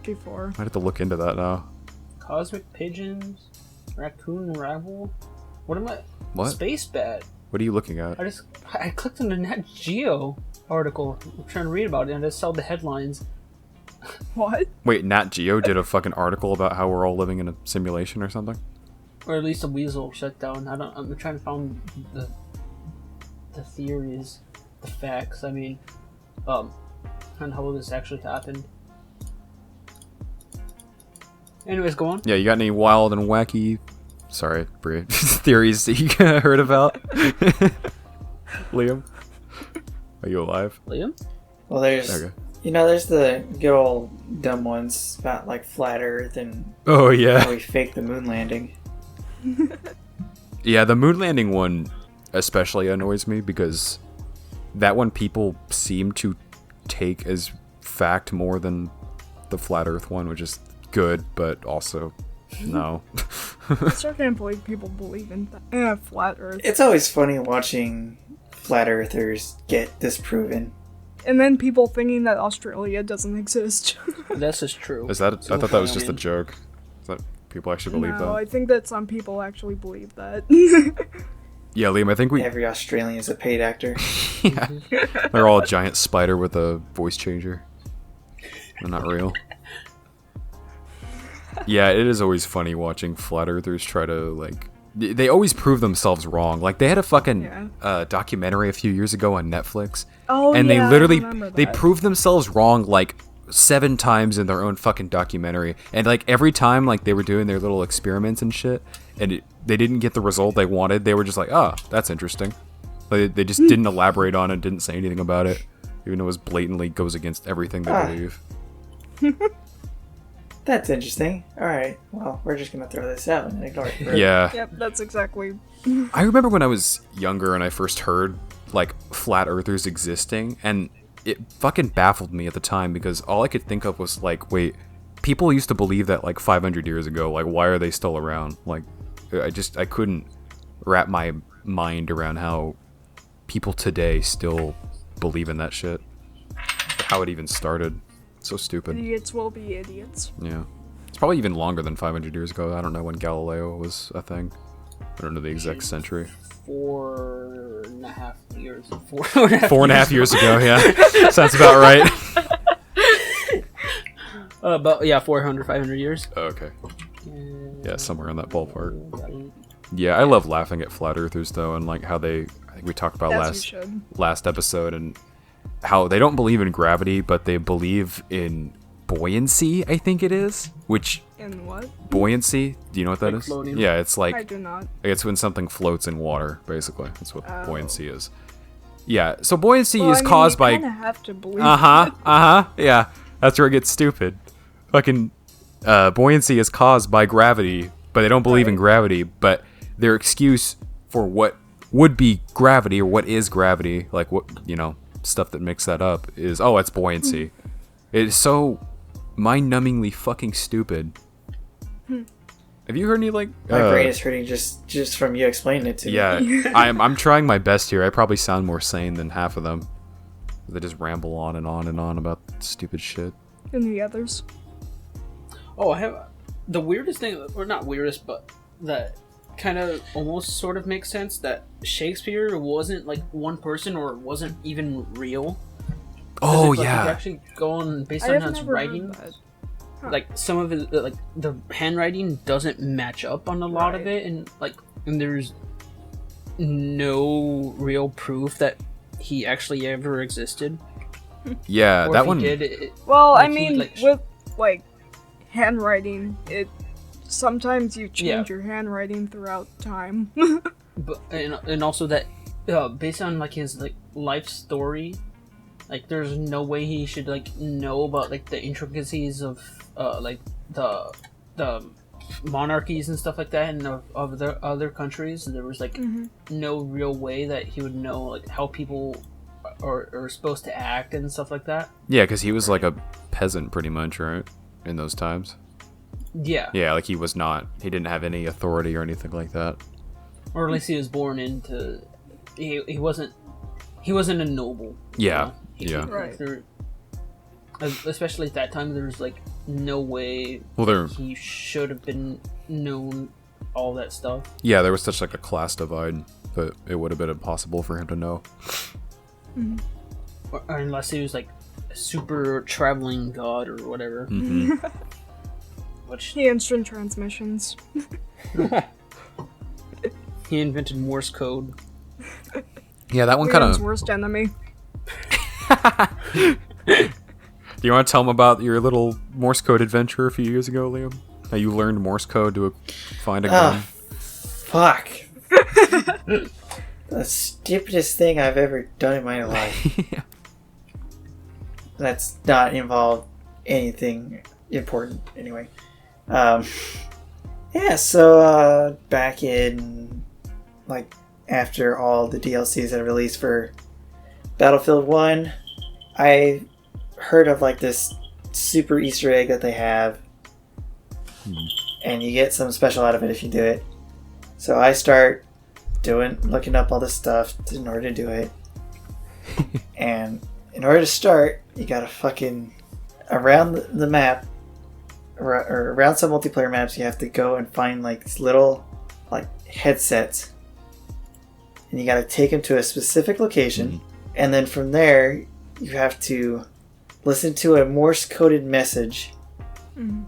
before. Might have to look into that now. Cosmic pigeons, raccoon rabble. What am I? What? Space bat. What are you looking at? I clicked on the Nat Geo. article. I'm trying to read about it, and I just saw the headlines. What? Wait, Nat Geo did a fucking article about how we're all living in a simulation or something? Or at least a weasel shut down. I'm trying to find the theories, the facts. I mean, and how this actually happened. Anyways, go on. Yeah, you got any wild and wacky, sorry, Bria, theories that you heard about? Liam? Are you alive? Liam? Well, there's Okay. there's the good old dumb ones about like flat Earth and Oh, how yeah. we faked the moon landing. Yeah, the moon landing one especially annoys me because that one people seem to take as fact more than the flat Earth one, which is good, but also no. I still can't believe people believe in flat Earth. It's always funny watching flat earthers get disproven. And then people thinking that Australia doesn't exist. This is true. Is that? I thought that was just a joke. Is that people actually believe No, that? I think that some people actually believe that. Yeah, Liam, I think we. Every Australian is a paid actor. Yeah. They're all a giant spider with a voice changer. They're not real. Yeah, it is always funny watching flat earthers try to, like... They always prove themselves wrong. Like, they had a fucking documentary a few years ago on Netflix. Oh, and yeah, they literally... I remember They that. proved themselves wrong, like, 7 times in their own fucking documentary. And, like, every time, like, they were doing their little experiments and shit, and they didn't get the result they wanted, they were just like, oh, that's interesting. Like, they just didn't elaborate on it, didn't say anything about it, even though it was blatantly goes against everything they believe. That's interesting. Alright, well, we're just gonna throw this out and ignore it. Right? Yeah. Yep, that's exactly. I remember when I was younger and I first heard, like, flat earthers existing, and it fucking baffled me at the time because all I could think of was, like, wait, people used to believe that, like, 500 years ago. Like, why are they still around? Like, I couldn't wrap my mind around how people today still believe in that shit. How it even started. So stupid. Idiots will be idiots. Yeah. It's probably even longer than 500 years ago. I don't know when Galileo was a thing. I don't know the exact century. 4.5 years. 4.5 years ago, yeah. Sounds about right. About, yeah, 400, 500 years. Oh, okay. Yeah, somewhere in that ballpark. Yeah, I love laughing at flat earthers, though, and, like, how they... I think we talked about As you should. last episode, and how they don't believe in gravity, but they believe in buoyancy, I think it is. Which... In what? Buoyancy? Do you know what that Like is? floating? Yeah, it's like... I do not. It's when something floats in water, basically. That's what buoyancy is. Yeah, so buoyancy is caused by... You kind of have to believe. Yeah, that's where it gets stupid. Fucking buoyancy is caused by gravity, but they don't believe in gravity. But their excuse for what would be gravity or what is gravity, like what stuff that makes that up, is it's buoyancy. It is so mind-numbingly fucking stupid. Have you heard any like? My brain is hurting just from you explaining it to me. Yeah, I'm trying my best here. I probably sound more sane than half of them. They just ramble on and on and on about stupid shit. And the others. Oh, I have the weirdest thing, or not weirdest, but that kind of almost sort of makes sense, that Shakespeare wasn't like one person or wasn't even real. Oh, if, like, yeah. you actually go on based I on have his never writing. heard that. Huh. Like some of it, like the handwriting doesn't match up on a lot of Right. it, and there's no real proof that he actually ever existed. Yeah, Or that if one. he did, Well, like, I he, mean, like, with like handwriting, it sometimes you change Yeah. your handwriting throughout time. but and also that based on like his like life story, like there's no way he should like know about like the intricacies of like the monarchies and stuff like that, and of the other countries. There was like no real way that he would know like how people are supposed to act and stuff like that. Yeah, because he was like a peasant pretty much, right? In those times. Yeah, Yeah, like he didn't have any authority or anything like that. or at least he was born into. He wasn't a noble. Yeah, you know? yeah. Right. Especially at that time, there was like no way Well, he should have been known all that stuff. yeah, there was such like a class divide that it would have been impossible for him to know. Or unless he was like a super traveling god or whatever. Mm-hmm. Which The instant transmissions. he invented Morse code. Yeah, that one kind Liam's of. worst enemy. Do you want to tell them about your little Morse code adventure a few years ago, Liam? How you learned Morse code to find a gun? Fuck. The stupidest thing I've ever done in my life. Yeah. That's not involved anything important anyway. Yeah, so back in, like, after all the DLCs that released for Battlefield 1, I heard of, like, this super Easter egg that they have, and you get some special out of it if you do it. So I start looking up all this stuff in order to do it. And in order to start, you gotta fucking, around the map, or around some multiplayer maps, you have to go and find like these little like headsets, and you gotta take them to a specific location, and then from there you have to listen to a Morse coded message. And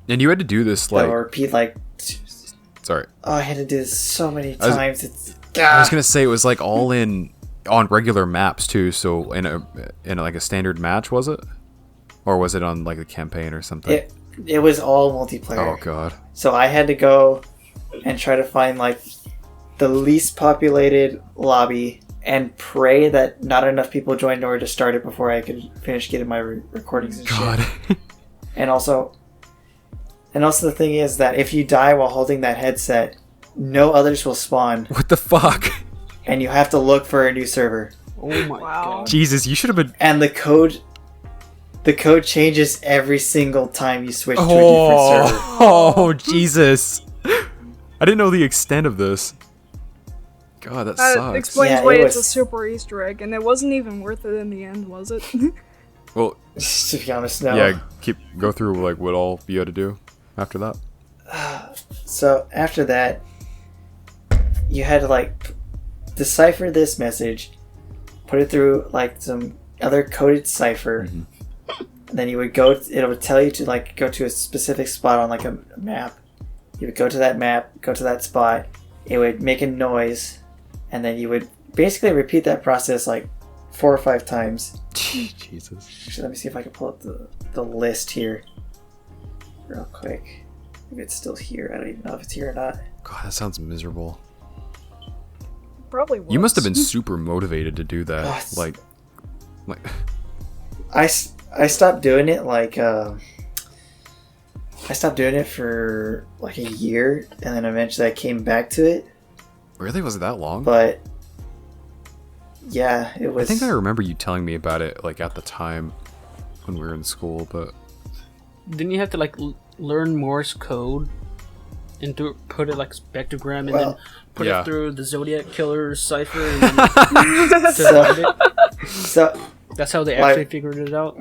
you had to do this like. That will repeat like. Sorry. Oh, I had to do this so many times. I was gonna say it was like all in on regular maps too. So in like a standard match, was it, or was it on like a campaign or something? It was all multiplayer. Oh god. So I had to go and try to find like the least populated lobby and pray that not enough people joined in order to start it before I could finish getting my recordings and God. shit. And also the thing is that if you die while holding that headset, no others will spawn. What the fuck? And you have to look for a new server. Oh my god. Jesus, you should have been. And the code changes every single time you switch to a different server. Oh, Jesus. I didn't know the extent of this. God, that That sucks. explains Yeah, why it it's a was- super Easter egg, and it wasn't even worth it in the end, was it? Well, To be honest, no. yeah, go through like what all you had to do after that. So after that, you had to like decipher this message, put it through like some other coded cipher, and then you would it would tell you to like go to a specific spot on like a map. You would go to that map, go to that spot, it would make a noise, and then you would basically repeat that process like 4 or 5 times. Jesus. Actually, let me see if I can pull up the list here real quick. If it's still here. I don't even know if it's here or not. God, that sounds miserable. Probably was. You must have been super motivated to do that. Oh, like, I stopped doing it like I stopped doing it for like a year, and then eventually I came back to it. really? Was it that long? But yeah, it was. I think I remember you telling me about it like at the time when we were in school, but Didn't you have to like learn Morse code and put it like spectrogram and then put it through the Zodiac Killer cipher and then divide it? So That's how they actually figured it out.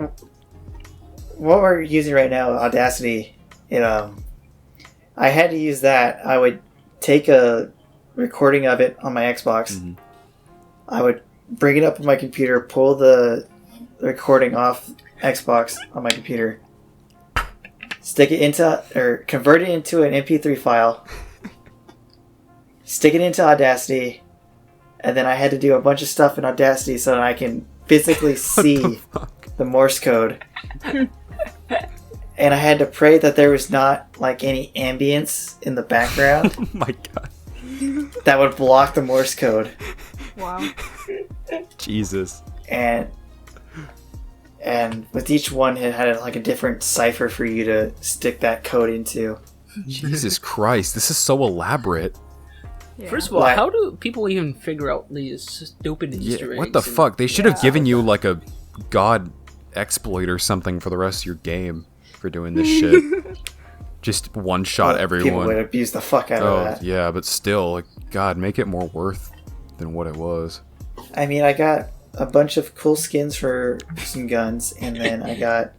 what we're using right now, Audacity, I had to use that. I would take a recording of it on my Xbox. I would bring it up on my computer, pull the recording off Xbox on my computer, convert it into an MP3 file, stick it into Audacity, and then I had to do a bunch of stuff in Audacity so that I can physically see the Morse code. And I had to pray that there was not like any ambience in the background oh my god. that would block the Morse code. Wow. Jesus. And with each one, it had like a different cipher for you to stick that code into. Jesus Christ, this is so elaborate. Yeah. First of all, Like- how do people even figure out these stupid Easter eggs? What the and- fuck? They should have given you like a god exploit or something for the rest of your game for doing this shit. Just one shot People everyone. would abuse the fuck out of that. Yeah, but still, like, God, make it more worth than what it was. I mean, I got a bunch of cool skins for some guns, and then I got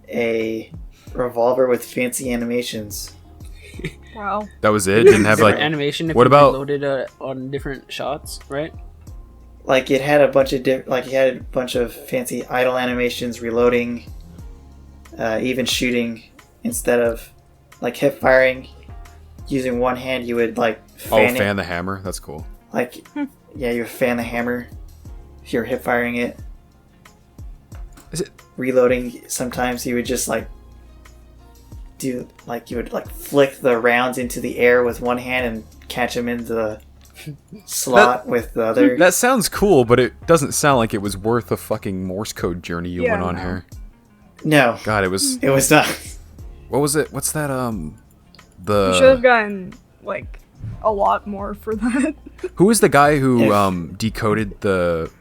a revolver with fancy animations. Wow. That was it. Didn't have different like animation if what you about- reloaded on different shots, right? like it had a bunch of it had a bunch of fancy idle animations, reloading, even shooting instead of like hip firing. Using one hand, you would like fan the hammer. That's cool. Like, yeah, you would fan the hammer if you're hip firing it. Is it reloading? Sometimes you would just like do like you would like flick the rounds into the air with one hand and catch them into the slot with the other. That sounds cool, but it doesn't sound like it was worth a fucking Morse code journey you went on here. No. God, it was. It was not. What was it? What's that? You should have gotten like a lot more for that. Who was the guy who decoded the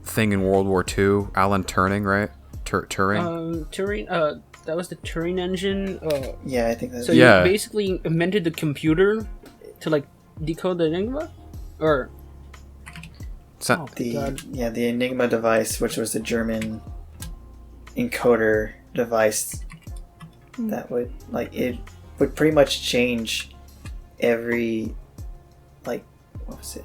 thing in World War II? Alan Turing, right? Turing. Turing. That was the Turing engine. Yeah, I think that's. So you basically invented the computer to like decode the Enigma, or the Enigma device, which was the German encoder device that would would pretty much change every what was it?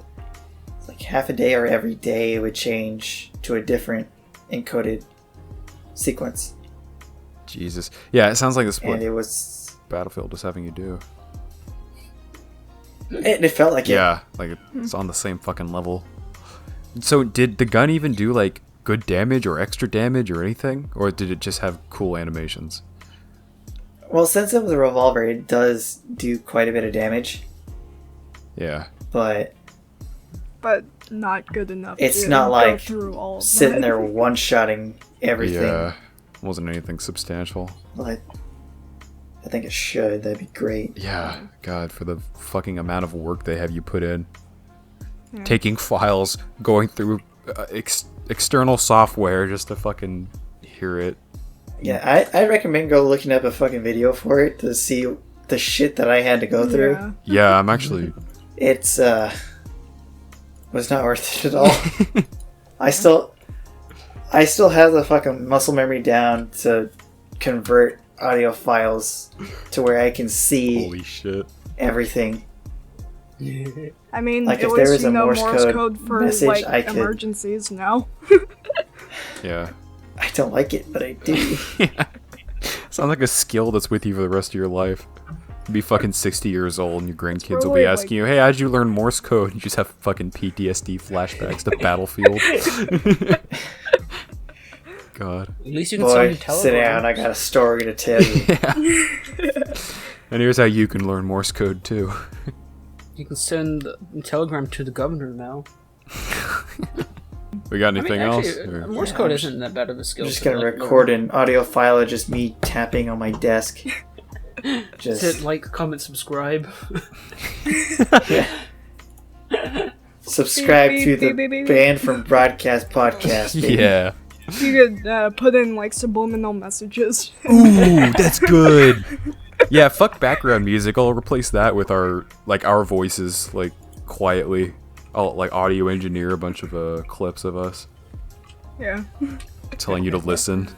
Like half a day or every day it would change to a different encoded sequence. Jesus. Yeah, it sounds like this and it was Battlefield was having you do. It felt like yeah, like it's on the same fucking level. So did the gun even do like good damage or extra damage or anything? Or did it just have cool animations? Well, since it was a revolver, it does do quite a bit of damage. Yeah. But not good enough. It's not like sitting there one-shotting everything. Yeah. Wasn't anything substantial. But I think it should. That'd be great. Yeah. God, for the fucking amount of work they have you put in. Yeah. Taking files, going through external software just to fucking hear it. Yeah, I recommend go looking up a fucking video for it to see the shit that I had to go through. Yeah, I'm actually... It's, was not worth it at all. I still have the fucking muscle memory down to convert audio files to where I can see holy shit everything. I mean, like if there was a Morse Morse code for message, like emergencies now. Yeah. I don't like it, but I do. Yeah. Sounds like a skill that's with you for the rest of your life. You'll be fucking 60 years old and your grandkids will be asking you, hey, how'd you learn Morse code? And you just have fucking PTSD flashbacks to Battlefield. God. At least you can send a telegram. Sit down, I got a story to tell you. Yeah. And here's how you can learn Morse code too. You can send a telegram to the governor now. We got anything else? Morse code isn't that bad of a skill. I'm just gonna record an audio file of just me tapping on my desk. Just hit like, comment, subscribe. Yeah. Subscribe to the Banned from Broadcast podcast. Baby. Yeah. You could put in like subliminal messages. Ooh, that's good. Yeah, fuck background music. I'll replace that with our voices, like quietly. I'll like audio engineer a bunch of clips of us. Yeah. Telling you to listen.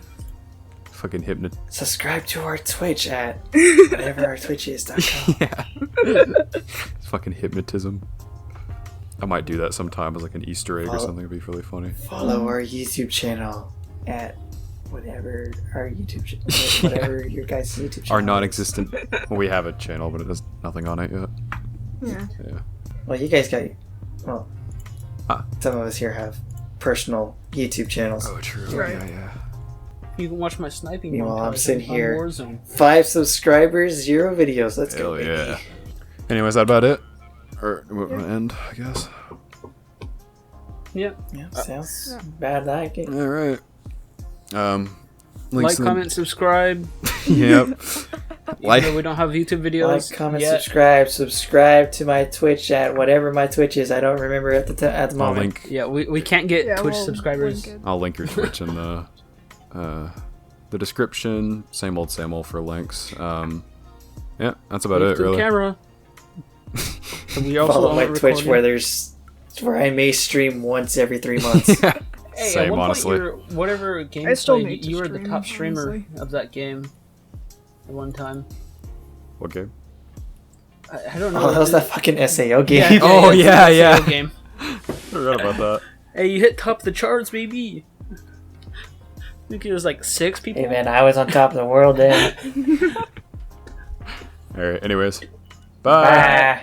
Fucking hypnot. Subscribe to our Twitch at whatever our Twitch is.com. Yeah. It's fucking hypnotism. I might do that sometime as like an Easter egg or something. It'd be really funny. Follow our YouTube channel at whatever our YouTube whatever your guys' YouTube channel. Our non-existent. Well, we have a channel, but it has nothing on it yet. Yeah. Yeah. Well, you guys got. Well, some of us here have personal YouTube channels. Oh, true. Right. Yeah. You can watch my sniping. Meanwhile, I'm sitting here. Warzone. 5 subscribers, 0 videos. Let's go, baby. Yeah. Anyway, is that about it? Or we're gonna end, I guess. Yeah. Yeah. Sounds bad. Like it. All right. Like, comment, subscribe. Yep. Like, we don't have YouTube videos. Like, comment, subscribe to my Twitch at whatever my Twitch is. I don't remember at the moment. Yeah, we can't get Twitch subscribers. I'll link your Twitch in the description. Same old for links. Yeah, that's about it, really. Camera. We also follow my Twitch where I may stream once every 3 months. Yeah. Hey, same, honestly. Whatever game you were the top streamer of that game at one time. What game? I don't know. Oh, that was that fucking SAO game. Yeah, yeah. game. I forgot about that. Hey, you hit top of the charts, baby. I think it was like 6 people. Hey man, I was on top of the world then. All right. Anyways, Bye.